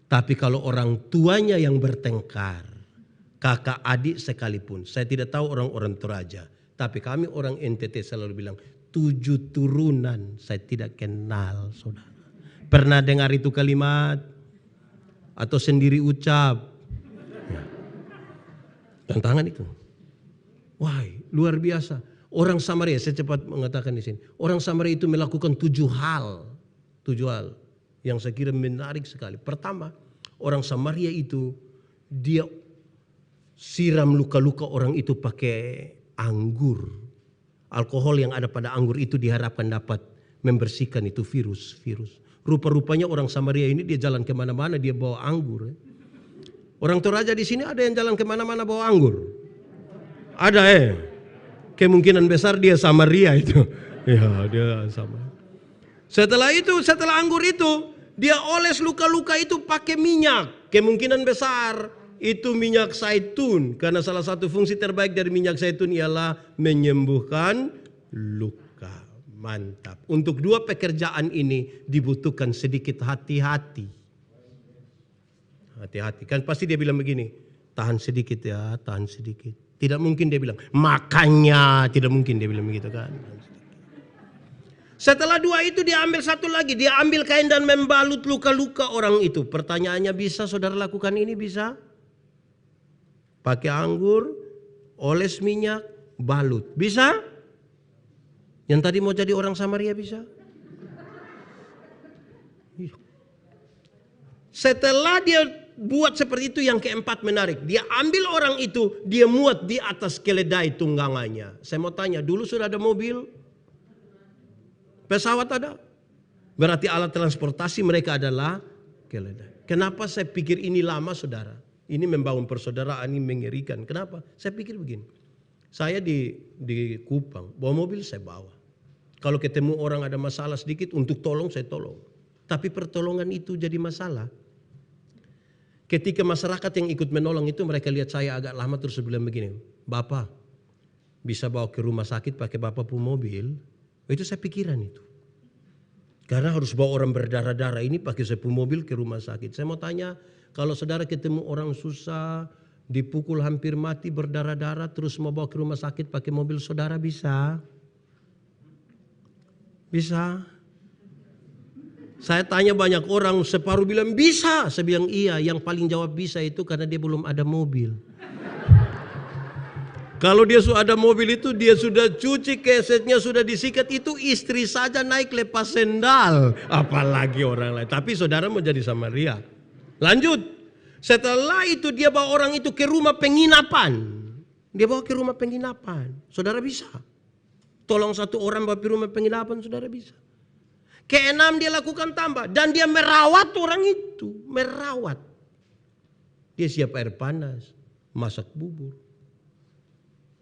Tapi kalau orang tuanya yang bertengkar, kakak adik sekalipun, saya tidak tahu orang-orang Toraja, tapi kami orang NTT selalu bilang, 7 turunan saya tidak kenal saudara. Pernah dengar itu kalimat? Atau sendiri ucap? Ya. Tantangan itu. Wah, luar biasa. Orang Samaria, saya cepat mengatakan di sini. Orang Samaria itu melakukan 7 hal. 7 hal yang saya kira menarik sekali. Pertama, orang Samaria itu dia siram luka-luka orang itu pakai anggur. Alkohol yang ada pada anggur itu diharapkan dapat membersihkan itu virus. Rupa-rupanya orang Samaria ini dia jalan kemana-mana dia bawa anggur. Orang Toraja di sini ada yang jalan kemana-mana bawa anggur. Ada Kemungkinan besar dia Samaria itu. Ya dia sama. Setelah anggur itu dia oles luka-luka itu pakai minyak. Kemungkinan besar itu minyak zaitun. Karena salah satu fungsi terbaik dari minyak zaitun ialah menyembuhkan luka. Mantap. Untuk 2 pekerjaan ini dibutuhkan sedikit hati-hati. Hati-hati. Kan pasti dia bilang begini, tahan sedikit ya, tahan sedikit. Tidak mungkin dia bilang, makanya. Tidak mungkin dia bilang begitu kan. Setelah 2 itu dia ambil satu lagi. Dia ambil kain dan membalut luka-luka orang itu. Pertanyaannya, bisa saudara lakukan ini? Bisa? Pakai anggur, oles minyak, balut. Bisa? Yang tadi mau jadi orang Samaria bisa? Setelah dia buat seperti itu, yang keempat menarik. Dia ambil orang itu, dia muat di atas keledai tunggangannya. Saya mau tanya, dulu sudah ada mobil? Pesawat ada? Berarti alat transportasi mereka adalah keledai. Kenapa saya pikir ini lama saudara? Ini membangun persaudaraan, ini mengerikan. Kenapa? Saya pikir begini. Saya di Kupang, bawa mobil saya bawa. Kalau ketemu orang ada masalah sedikit, untuk tolong saya tolong. Tapi pertolongan itu jadi masalah. Ketika masyarakat yang ikut menolong itu mereka lihat saya agak lama terus bilang begini, Bapak bisa bawa ke rumah sakit pakai Bapak pun mobil? Itu saya pikiran itu. Karena harus bawa orang berdarah-darah ini pakai saya pun mobil ke rumah sakit. Saya mau tanya, kalau saudara ketemu orang susah, dipukul hampir mati berdarah-darah terus mau bawa ke rumah sakit pakai mobil saudara bisa? Bisa? Saya tanya banyak orang, separuh bilang bisa. Saya bilang iya, yang paling jawab bisa itu karena dia belum ada mobil. Kalau dia sudah ada mobil itu, dia sudah cuci, kesetnya sudah disikat, itu istri saja naik lepas sendal. Apalagi orang lain. Tapi saudara mau jadi Samaria. Lanjut. Setelah itu dia bawa orang itu ke rumah penginapan. Dia bawa ke rumah penginapan. Saudara bisa. Tolong satu orang bawa ke rumah penginapan, saudara bisa. Keenam dia lakukan tambah. Dan dia merawat orang itu. Merawat. Dia siap air panas. Masak bubur.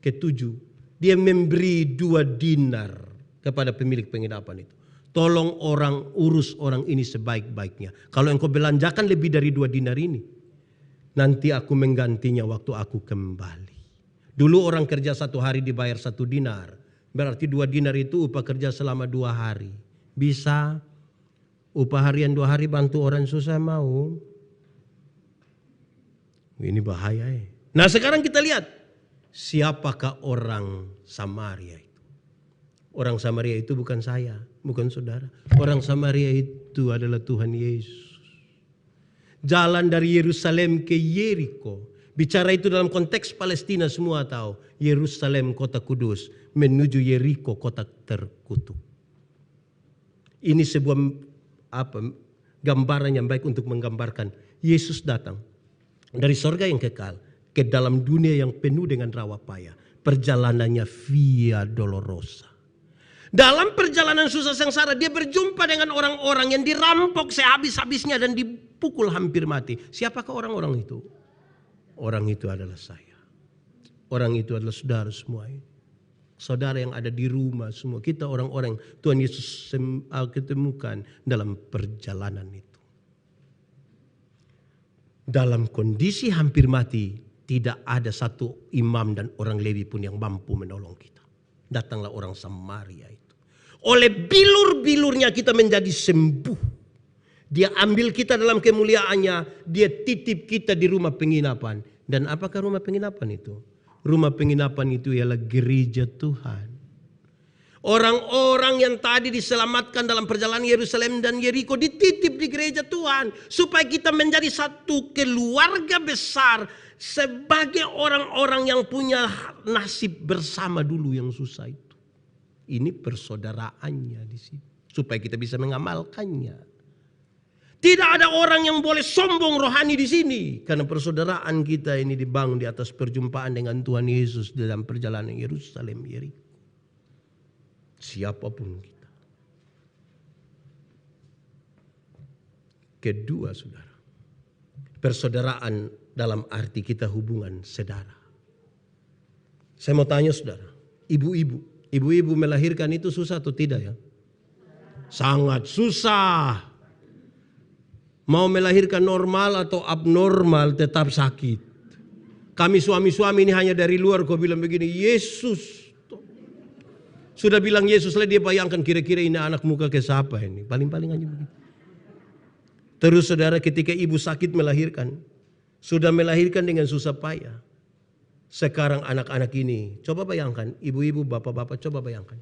Ketujuh, dia memberi 2 dinar kepada pemilik penginapan itu. Tolong urus orang ini sebaik-baiknya. Kalau engkau belanjakan lebih dari 2 dinar ini, nanti aku menggantinya waktu aku kembali. Dulu orang kerja 1 hari dibayar 1 dinar. Berarti 2 dinar itu upah kerja selama 2 hari. Bisa upah harian 2 hari bantu orang susah mau? Ini bahaya ya. Nah sekarang kita lihat. Siapakah orang Samaria itu? Orang Samaria itu bukan saya, bukan saudara. Orang Samaria itu adalah Tuhan Yesus. Jalan dari Yerusalem ke Yeriko. Bicara itu dalam konteks Palestina semua tahu. Yerusalem kota kudus menuju Yeriko kota terkutuk. Ini sebuah gambaran yang baik untuk menggambarkan Yesus datang dari sorga yang kekal ke dalam dunia yang penuh dengan rawa payah. Perjalanannya via dolorosa. Dalam perjalanan susah sengsara dia berjumpa dengan orang-orang yang dirampok sehabis-habisnya dan dipukul hampir mati. Siapakah orang-orang itu? Orang itu adalah saya. Orang itu adalah saudara semua ini. Saudara yang ada di rumah semua. Kita orang-orang Tuhan Yesus ketemukan dalam perjalanan itu. Dalam kondisi hampir mati, tidak ada satu imam dan orang Lewi pun yang mampu menolong kita. Datanglah orang Samaria itu. Oleh bilur-bilurnya kita menjadi sembuh. Dia ambil kita dalam kemuliaannya. Dia titip kita di rumah penginapan. Dan apakah rumah penginapan itu? Rumah penginapan itu ialah gereja Tuhan. Orang-orang yang tadi diselamatkan dalam perjalanan Yerusalem dan Yeriko dititip di gereja Tuhan. Supaya kita menjadi satu keluarga besar. Sebagai orang-orang yang punya nasib bersama dulu yang susah itu. Ini persaudaraannya di sini. Supaya kita bisa mengamalkannya. Tidak ada orang yang boleh sombong rohani di sini. Karena persaudaraan kita ini dibangun di atas perjumpaan dengan Tuhan Yesus dalam perjalanan Yerusalem Yeriko. Siapapun kita. Kedua saudara. Persaudaraan dalam arti kita hubungan saudara. Saya mau tanya saudara. Ibu-ibu melahirkan itu susah atau tidak ya? Sangat susah. Mau melahirkan normal atau abnormal tetap sakit. Kami suami-suami ini hanya dari luar kau bilang begini. Yesus. Sudah bilang Yesus lah dia bayangkan kira-kira ini anak muka ke siapa ini. Paling-paling hanya begitu. Terus saudara ketika ibu sakit melahirkan. Sudah melahirkan dengan susah payah. Sekarang anak-anak ini. Coba bayangkan. Ibu-ibu, bapak-bapak coba bayangkan.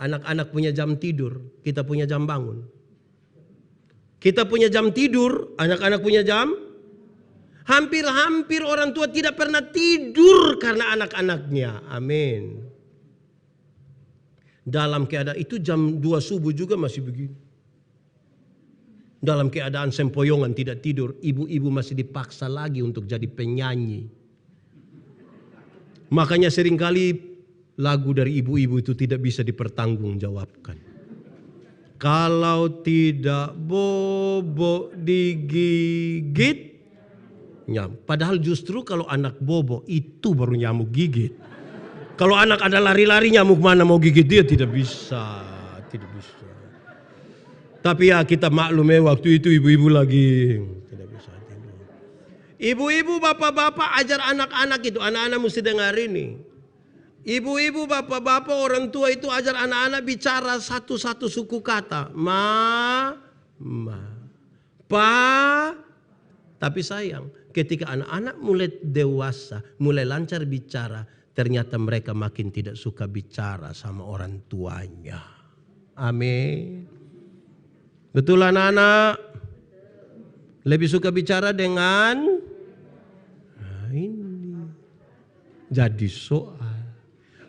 Anak-anak punya jam tidur. Kita punya jam bangun. Kita punya jam tidur. Anak-anak punya jam. Hampir-hampir orang tua tidak pernah tidur karena anak-anaknya. Amin. Dalam keadaan itu jam 2 subuh juga masih begini. Dalam keadaan sempoyongan tidak tidur, ibu-ibu masih dipaksa lagi untuk jadi penyanyi. Makanya seringkali lagu dari ibu-ibu itu tidak bisa dipertanggungjawabkan. Kalau tidak bobo digigit, nyamuk. Padahal justru kalau anak bobo itu baru nyamuk gigit. Kalau anak ada lari-lari nyamuk mana mau gigit dia tidak bisa, tidak bisa. Tapi ya kita maklum ya waktu itu ibu-ibu lagi tidak bisa tidur. Ibu-ibu, bapak-bapak ajar anak-anak itu, anak-anak mesti dengar ini. Ibu-ibu, bapak-bapak, orang tua itu ajar anak-anak bicara satu-satu suku kata. Ma, pa. Tapi sayang, ketika anak-anak mulai dewasa, mulai lancar bicara, ternyata mereka makin tidak suka bicara sama orang tuanya. Amin. Betul anak-anak? Lebih suka bicara dengan ini. Jadi soal.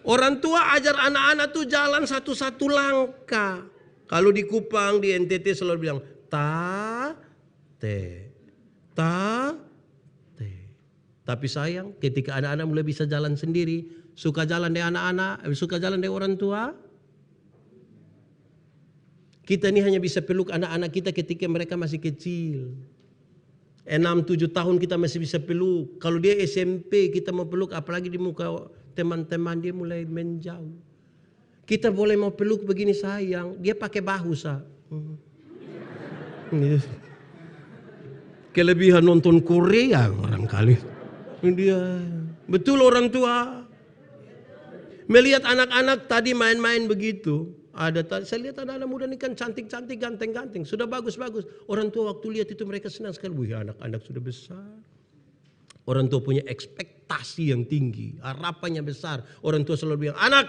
Orang tua ajar anak-anak tuh jalan satu-satu langkah. Kalau di Kupang, di NTT selalu bilang ta, te, ta, te. Tapi sayang ketika anak-anak mulai bisa jalan sendiri, suka jalan dengan anak-anak, suka jalan dengan orang tua. Kita ini hanya bisa peluk anak-anak kita ketika mereka masih kecil. 6-7 tahun kita masih bisa peluk. Kalau dia SMP kita mau peluk, apalagi di muka teman-teman dia mulai menjauh. Kita boleh mau peluk begini sayang, dia pakai bahu sa. Kelebihan nonton Korea barangkali. Dia betul orang tua. Melihat anak-anak tadi main-main begitu. Saya lihat anak-anak muda ini kan cantik-cantik, ganteng-ganteng. Sudah bagus-bagus. Orang tua waktu lihat itu mereka senang sekali. Wih, anak-anak sudah besar. Orang tua punya ekspektasi yang tinggi. Harapannya besar. Orang tua selalu bilang, anak,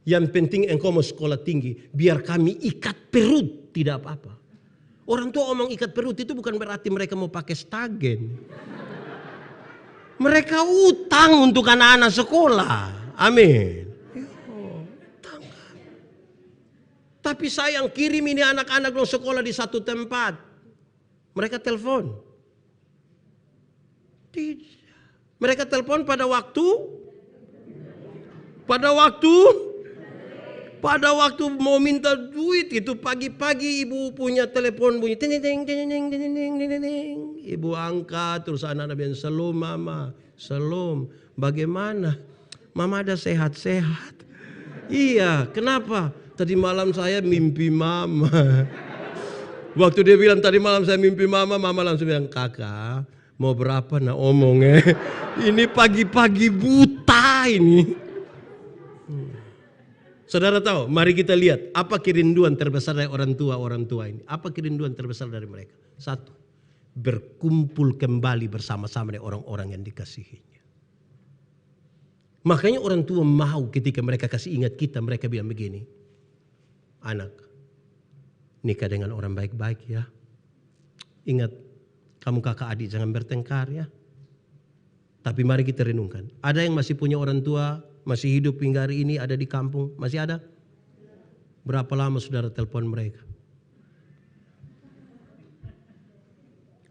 yang penting engkau mau sekolah tinggi. Biar kami ikat perut. Tidak apa-apa. Orang tua omong ikat perut itu bukan berarti mereka mau pakai stagen. Mereka utang untuk anak-anak sekolah. Amin. Tapi sayang kirim ini anak-anak lo sekolah di satu tempat. Mereka telepon. Tidak. Mereka telepon pada waktu mau minta duit itu pagi-pagi ibu punya telepon bunyi. Ting, ting, ting, ting, ting, ting, ting, ting. Ibu angkat terus anak-anak bilang, "Shalom mama, shalom. Bagaimana? Mama ada sehat-sehat." Iya, kenapa? Tadi malam saya mimpi mama. Waktu dia bilang tadi malam saya mimpi mama, mama langsung bilang, "Kakak, mau berapa nak omongnya?" Ini pagi-pagi buta ini. Saudara tahu, mari kita lihat apa kerinduan terbesar dari orang tua ini. Apa kerinduan terbesar dari mereka? Satu, berkumpul kembali bersama-sama dengan orang-orang yang dikasihinya. Makanya orang tua mau ketika mereka kasih ingat kita, mereka bilang begini, "Anak, nikah dengan orang baik-baik ya. Ingat, kamu kakak adik jangan bertengkar ya. Tapi mari kita renungkan. Ada yang masih punya orang tua, masih hidup hingga hari ini, ada di kampung, masih ada? Berapa lama saudara telepon mereka?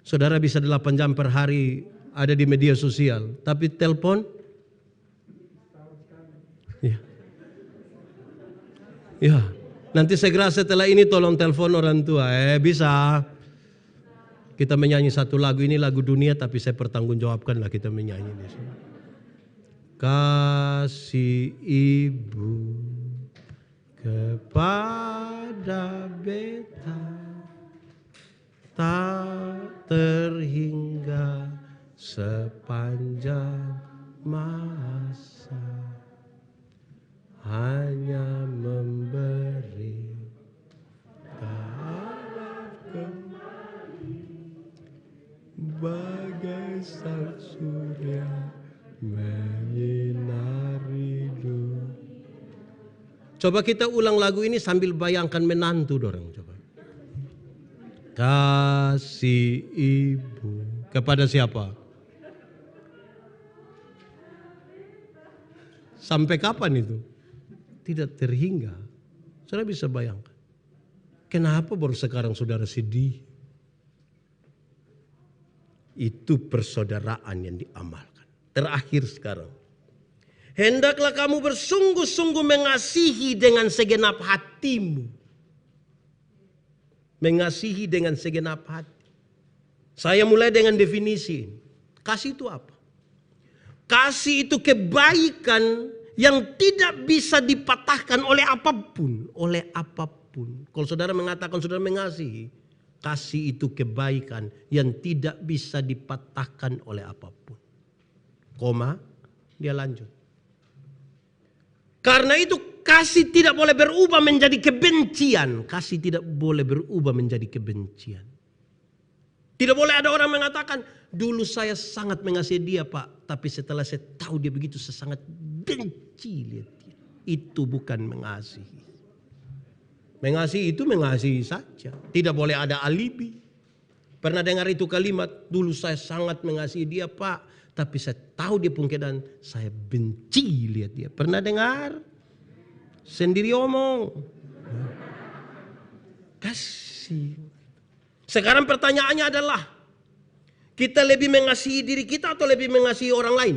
Saudara bisa 8 jam per hari ada di media sosial, tapi telepon? Ya. Nanti segera setelah ini tolong telepon orang tua. Bisa. Kita menyanyi satu lagu, ini lagu dunia tapi saya pertanggungjawabkan lah kita menyanyi di sini. Kasih ibu kepada beta tak terhingga sepanjang masa. Hanya memberi tak kembali bagai sang surya menyinari dunia. Coba kita ulang lagu ini sambil bayangkan menantu dorang. Coba. Kasih ibu kepada siapa? Sampai kapan itu? Tidak terhingga. Saudara bisa bayangkan. Kenapa baru sekarang saudara sedih? Itu persaudaraan yang diamalkan. Terakhir sekarang. Hendaklah kamu bersungguh-sungguh mengasihi dengan segenap hatimu. Mengasihi dengan segenap hati. Saya mulai dengan definisi. Kasih itu apa? Kasih itu kebaikan yang tidak bisa dipatahkan oleh apapun. Oleh apapun. Kalau saudara mengatakan saudara mengasihi. Kasih itu kebaikan yang tidak bisa dipatahkan oleh apapun. Koma, dia lanjut. Karena itu kasih tidak boleh berubah menjadi kebencian. Kasih tidak boleh berubah menjadi kebencian. Tidak boleh ada orang mengatakan, dulu saya sangat mengasihi dia Pak, tapi setelah saya tahu dia begitu, saya sangat benci lihat dia. Itu bukan mengasihi. Mengasihi itu mengasihi saja. Tidak boleh ada alibi. Pernah dengar itu kalimat, dulu saya sangat mengasihi dia Pak, tapi saya tahu dia pungkedan, saya benci lihat dia. Pernah dengar? Sendiri omong. Kasih. Sekarang pertanyaannya adalah, kita lebih mengasihi diri kita atau lebih mengasihi orang lain?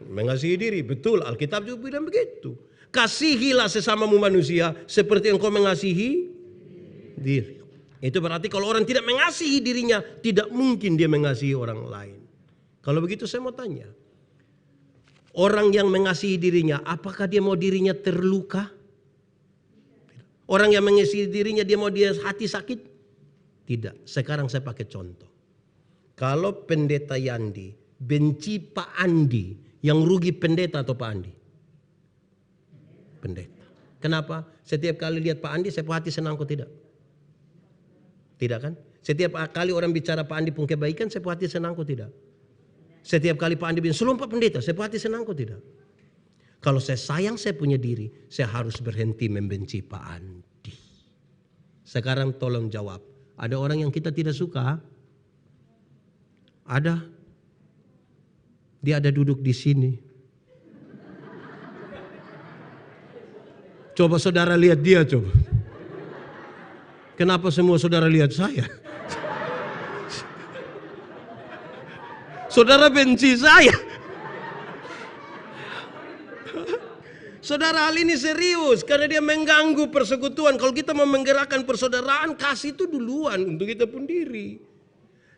Mengasihi diri, betul. Alkitab juga bilang begitu. Kasihilah sesamamu manusia seperti engkau mengasihi diri. Itu berarti kalau orang tidak mengasihi dirinya, tidak mungkin dia mengasihi orang lain. Kalau begitu saya mau tanya, orang yang mengasihi dirinya, apakah dia mau dirinya terluka? Orang yang mengasihi dirinya, dia mau dia hati sakit? Tidak. Sekarang saya pakai contoh. Kalau pendeta Yandi benci Pak Andi, yang rugi pendeta atau Pak Andi? Pendeta. Kenapa? Setiap kali lihat Pak Andi, saya hati senang kok tidak? Tidak kan? Setiap kali orang bicara Pak Andi pun kebaikan, saya hati senang kok tidak? Setiap kali Pak Andi bilang, "Shalom Pak Pendeta," saya hati senang kok tidak? Kalau saya sayang saya punya diri, saya harus berhenti membenci Pak Andi. Sekarang tolong jawab. Ada orang yang kita tidak suka? Ada. Dia ada duduk di sini. Coba saudara lihat dia coba. Kenapa semua saudara lihat saya? Saudara benci saya. Saudara, hal ini serius karena dia mengganggu persekutuan. Kalau kita mau menggerakkan persaudaraan, kasih itu duluan untuk kita pun diri.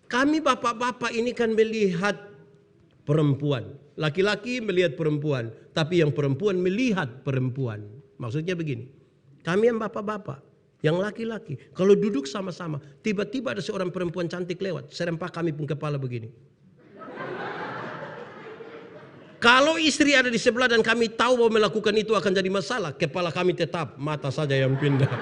Kami bapak-bapak ini kan melihat perempuan. Laki-laki melihat perempuan, tapi yang perempuan melihat perempuan. Maksudnya begini, kami yang bapak-bapak, yang laki-laki, kalau duduk sama-sama, tiba-tiba ada seorang perempuan cantik lewat, serempak kami pun kepala begini. Kalau istri ada di sebelah dan kami tahu bahwa melakukan itu akan jadi masalah, kepala kami tetap, mata saja yang pindah.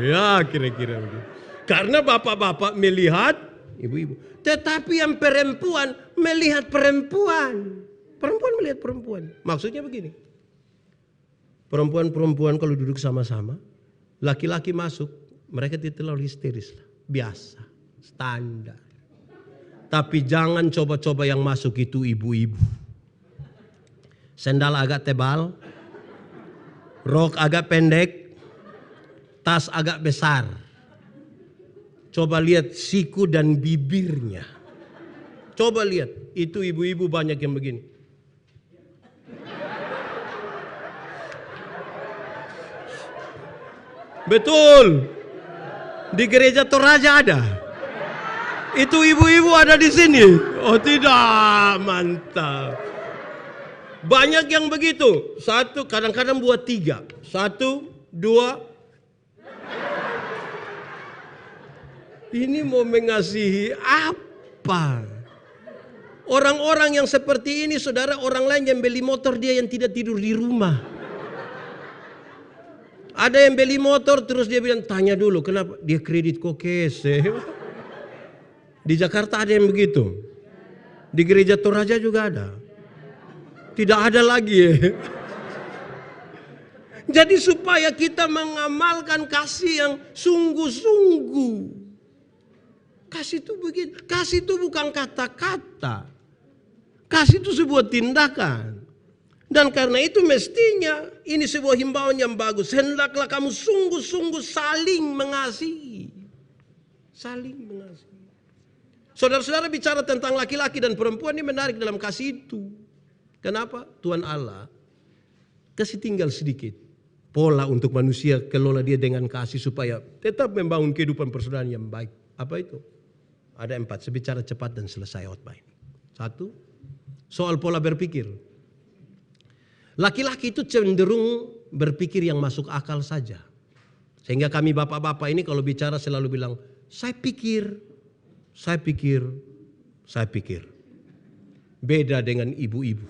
Ya kira-kira begitu. Karena bapak-bapak melihat ibu-ibu. Tetapi yang perempuan melihat perempuan. Perempuan melihat perempuan. Maksudnya begini. Perempuan-perempuan kalau duduk sama-sama, laki-laki masuk, mereka tidak terlalu histeris. Biasa, standar. Tapi jangan coba-coba yang masuk itu ibu-ibu. Sendal agak tebal, rok agak pendek, tas agak besar. Coba lihat siku dan bibirnya. Coba lihat, itu ibu-ibu banyak yang begini. Betul. Di gereja Toraja ada. Itu ibu-ibu ada di sini. Oh tidak, mantap. Banyak yang begitu. Satu, kadang-kadang buat tiga. Satu, dua. Ini mau mengasihi apa? Orang-orang yang seperti ini, saudara, orang lain yang beli motor, dia yang tidak tidur di rumah. Ada yang beli motor terus dia bilang, tanya dulu kenapa? Dia kredit kokese. Di Jakarta ada yang begitu. Di gereja Toraja juga ada. Tidak ada lagi ya. Jadi supaya kita mengamalkan kasih yang sungguh-sungguh. Kasih itu begitu. Kasih itu bukan kata-kata. Kasih itu sebuah tindakan. Dan karena itu mestinya ini sebuah himbauan yang bagus. Hendaklah kamu sungguh-sungguh saling mengasihi. Saling mengasihi. Saudara-saudara bicara tentang laki-laki dan perempuan ini menarik dalam kasih itu. Kenapa? Tuhan Allah kasih tinggal sedikit pola untuk manusia kelola dia dengan kasih supaya tetap membangun kehidupan persaudaraan yang baik. Apa itu? Ada 4. Saya bicara cepat dan selesai khotbah ini. 1. Soal pola berpikir. Laki-laki itu cenderung berpikir yang masuk akal saja. Sehingga kami bapak-bapak ini kalau bicara selalu bilang, saya pikir. Beda dengan ibu-ibu.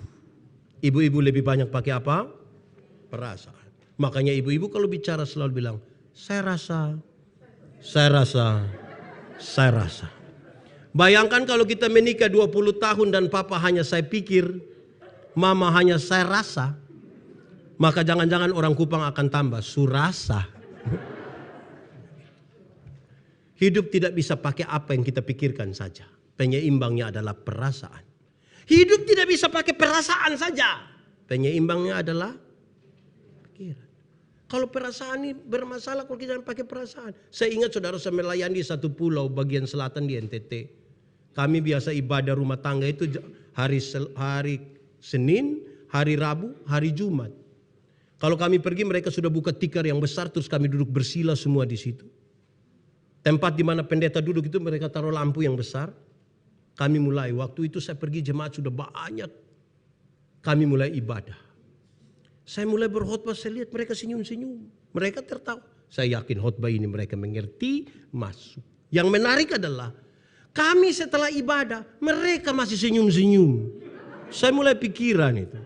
Ibu-ibu lebih banyak pakai apa? Perasaan. Makanya ibu-ibu kalau bicara selalu bilang, saya rasa. Saya rasa. Bayangkan kalau kita menikah 20 tahun dan papa hanya saya pikir, mama hanya saya rasa, maka jangan-jangan orang Kupang akan tambah surasa. Hidup tidak bisa pakai apa yang kita pikirkan saja. Penyeimbangnya adalah perasaan. Hidup tidak bisa pakai perasaan saja. Penyeimbangnya adalah pikiran. Kalau perasaan ini bermasalah kalau kita pakai perasaan. Saya ingat saudara saya melayani di satu pulau bagian selatan di NTT. Kami biasa ibadah rumah tangga itu hari Senin, hari Rabu, hari Jumat. Kalau kami pergi mereka sudah buka tikar yang besar terus kami duduk bersila semua di situ. Tempat di mana pendeta duduk itu mereka taruh lampu yang besar. Kami mulai, waktu itu saya pergi jemaat sudah banyak. Kami mulai ibadah. Saya mulai berkhotbah, saya lihat mereka senyum-senyum. Mereka tertawa. Saya yakin khotbah ini mereka mengerti, masuk. Yang menarik adalah, kami setelah ibadah, mereka masih senyum-senyum. Saya mulai pikiran itu.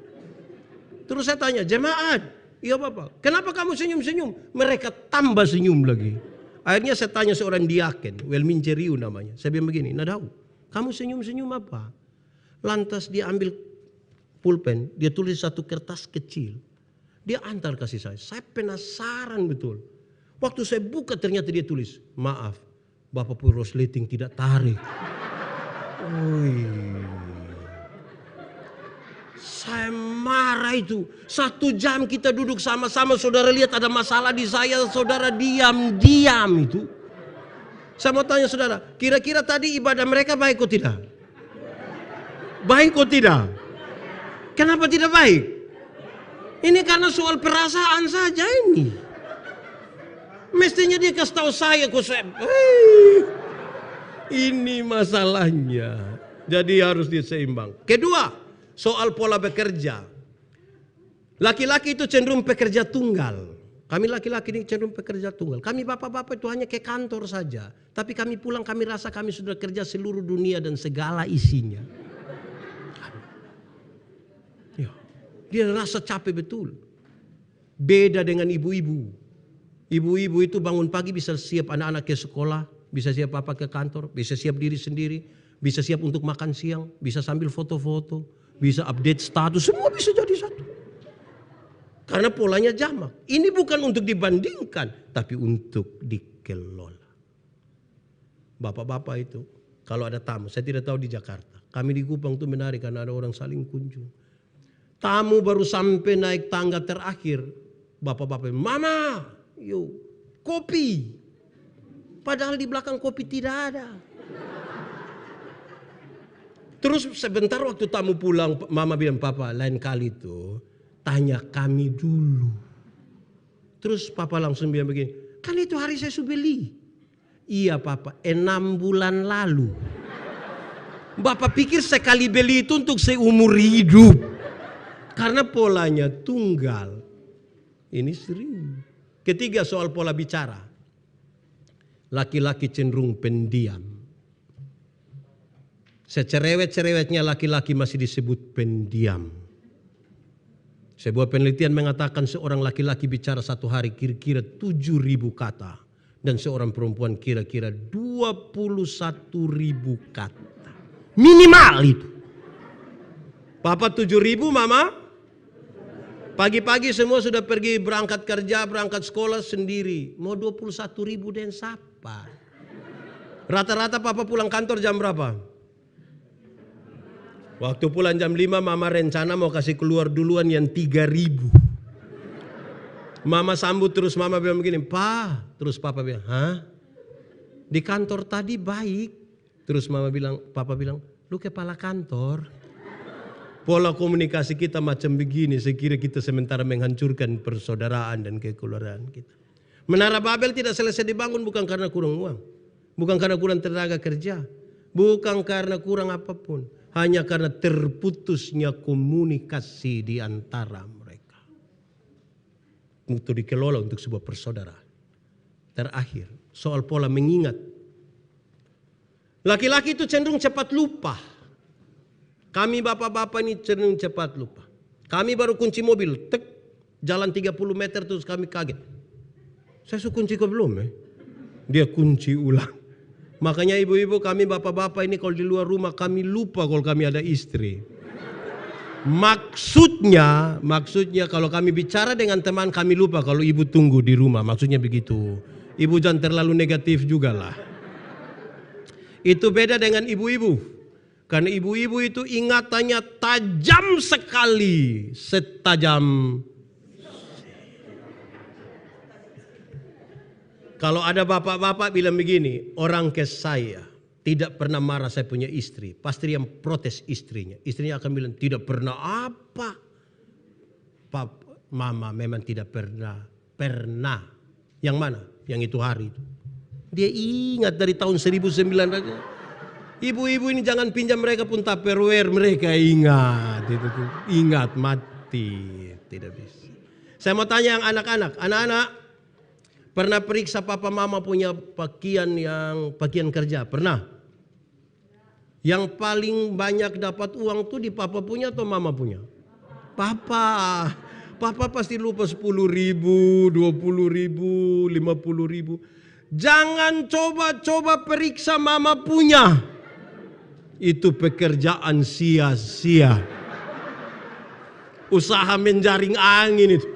Terus saya tanya, jemaat, iya Bapak, kenapa kamu senyum-senyum? Mereka tambah senyum lagi. Akhirnya saya tanya seorang diaken, Welmin Ceriu namanya. Saya bilang begini, Nadau, kamu senyum-senyum apa? Lantas dia ambil pulpen, dia tulis satu kertas kecil. Dia antar kasih saya. Saya penasaran betul. Waktu saya buka ternyata dia tulis, maaf, Bapak Purosleting tidak tarik. Saya marah itu. 1 jam kita duduk sama-sama. Saudara lihat ada masalah di saya. Saudara diam-diam itu. Saya mau tanya saudara. Kira-kira tadi ibadah mereka baik atau tidak? Baik atau tidak? Kenapa tidak baik? Ini karena soal perasaan saja ini. Mestinya dia kasih tahu saya. Ini masalahnya. Jadi harus diseimbang. Kedua, soal pola bekerja. Laki-laki itu cenderung pekerja tunggal. Kami laki-laki ini cenderung pekerja tunggal. Kami bapak-bapak itu hanya ke kantor saja. Tapi kami pulang kami rasa kami sudah kerja seluruh dunia dan segala isinya. Dia rasa capek betul. Beda dengan ibu-ibu. Ibu-ibu itu bangun pagi bisa siap anak-anak ke sekolah. Bisa siap apa ke kantor. Bisa siap diri sendiri. Bisa siap untuk makan siang. Bisa sambil foto-foto. Bisa update status. Semua bisa jadi satu. Karena polanya jamak. Ini bukan untuk dibandingkan. Tapi untuk dikelola. Bapak-bapak itu. Kalau ada tamu. Saya tidak tahu di Jakarta. Kami di Kupang itu menarik karena ada orang saling kunjung. Tamu baru sampai naik tangga terakhir. Bapak-bapak, mama, yuk, kopi. Padahal di belakang kopi tidak ada. Terus sebentar waktu tamu pulang, mama bilang, papa lain kali tuh tanya kami dulu. Terus papa langsung bilang begini, kan itu hari saya sudah beli. Iya papa, 6 bulan lalu. Bapak pikir sekali beli itu untuk seumur hidup. Karena polanya tunggal. Ini sering. Ketiga soal pola bicara. Laki-laki cenderung pendiam. Secerewet-cerewetnya laki-laki masih disebut pendiam. Sebuah penelitian mengatakan seorang laki-laki bicara satu hari kira-kira 7.000 kata. Dan seorang perempuan kira-kira 21.000 kata. Minimal itu. Papa 7.000, mama? Pagi-pagi semua sudah pergi berangkat kerja, berangkat sekolah sendiri. Mau 21.000 dan siapa? Rata-rata papa pulang kantor jam berapa? Waktu pulang jam 5 mama rencana mau kasih keluar duluan yang 3.000. Mama sambut terus mama bilang begini, Pa. Terus papa bilang, hah? Di kantor tadi baik. Terus papa bilang, lu kepala kantor. Pola komunikasi kita macam begini, saya kira kita sementara menghancurkan persaudaraan dan kekeluargaan kita. Menara Babel tidak selesai dibangun bukan karena kurang uang. Bukan karena kurang tenaga kerja. Bukan karena kurang apapun. Hanya karena terputusnya komunikasi di antara mereka. Untuk dikelola untuk sebuah persaudaraan. Terakhir, soal pola mengingat. Laki-laki itu cenderung cepat lupa. Kami bapak-bapak ini cenderung cepat lupa. Kami baru kunci mobil, jalan 30 meter terus kami kaget. Saya sudah kunci kok belum dia kunci ulang. Makanya ibu-ibu kami, bapak-bapak ini kalau di luar rumah kami lupa kalau kami ada istri. Maksudnya kalau kami bicara dengan teman kami lupa kalau ibu tunggu di rumah. Maksudnya begitu. Ibu jangan terlalu negatif juga lah. Itu beda dengan ibu-ibu. Karena ibu-ibu itu ingatannya tajam sekali. Setajam. Kalau ada bapak-bapak bilang begini, orang ke saya tidak pernah marah saya punya istri. Pasti yang protes istrinya. Istrinya akan bilang tidak pernah apa. Mama memang tidak pernah. Pernah. Yang mana? Yang itu hari itu. Dia ingat dari tahun 1900. Ibu-ibu ini jangan pinjam mereka pun Tupperware, mereka ingat. Ingat mati. Tidak bisa. Saya mau tanya yang anak-anak. Anak-anak pernah periksa papa mama punya pakaian kerja? Pernah? Yang paling banyak dapat uang tuh di papa punya atau mama punya? Papa. Papa pasti lupa 10.000, 20.000, 50.000. Jangan coba-coba periksa mama punya. Itu pekerjaan sia-sia. Usaha menjaring angin itu.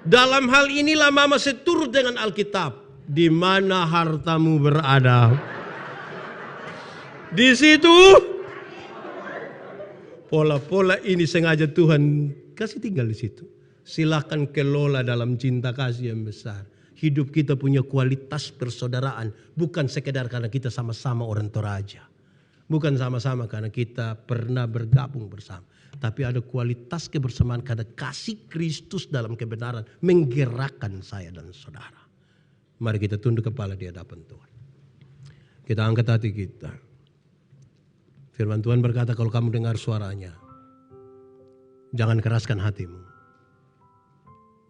Dalam hal inilah mama seturut dengan Alkitab. Di mana hartamu berada, di situ pola-pola ini sengaja Tuhan kasih tinggal di situ. Silakan kelola dalam cinta kasih yang besar. Hidup kita punya kualitas persaudaraan. Bukan sekedar karena kita sama-sama orang Toraja. Bukan sama-sama karena kita pernah bergabung bersama. Tapi ada kualitas kebersamaan karena kasih Kristus dalam kebenaran menggerakkan saya dan saudara. Mari kita tunduk kepala di hadapan Tuhan. Kita angkat hati kita. Firman Tuhan berkata kalau kamu dengar suaranya, jangan keraskan hatimu.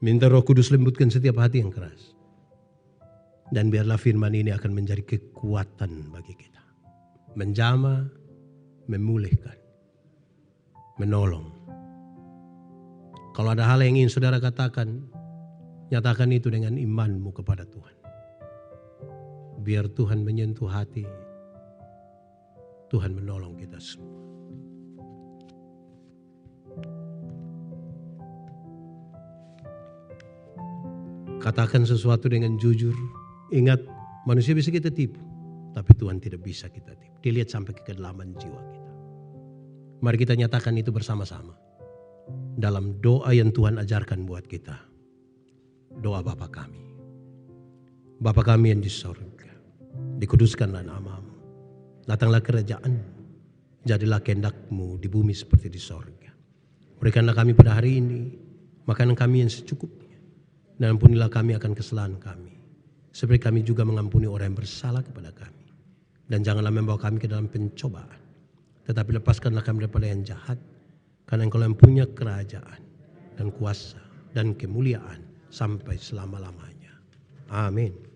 Minta Roh Kudus lembutkan setiap hati yang keras. Dan biarlah firman ini akan menjadi kekuatan bagi kita. Menjamah, memulihkan, menolong. Kalau ada hal yang ingin saudara katakan, nyatakan itu dengan imanmu kepada Tuhan. Biar Tuhan menyentuh hati, Tuhan menolong kita semua. Katakan sesuatu dengan jujur. Ingat, manusia bisa kita tipu, tapi Tuhan tidak bisa kita tipu. Dilihat sampai ke kedalaman jiwa kita. Mari kita nyatakan itu bersama-sama. Dalam doa yang Tuhan ajarkan buat kita. Doa Bapa kami. Bapa kami yang di sorga. Dikuduskanlah namamu. Datanglah kerajaan. Jadilah kehendak-Mu di bumi seperti di sorga. Berikanlah kami pada hari ini makanan kami yang secukupnya. Dan ampunilah kami akan kesalahan kami. Seperti kami juga mengampuni orang yang bersalah kepada kami. Dan janganlah membawa kami ke dalam pencobaan. Tetapi lepaskanlah kami daripada yang jahat. Karena Engkau yang punya kerajaan dan kuasa dan kemuliaan sampai selama-lamanya. Amin.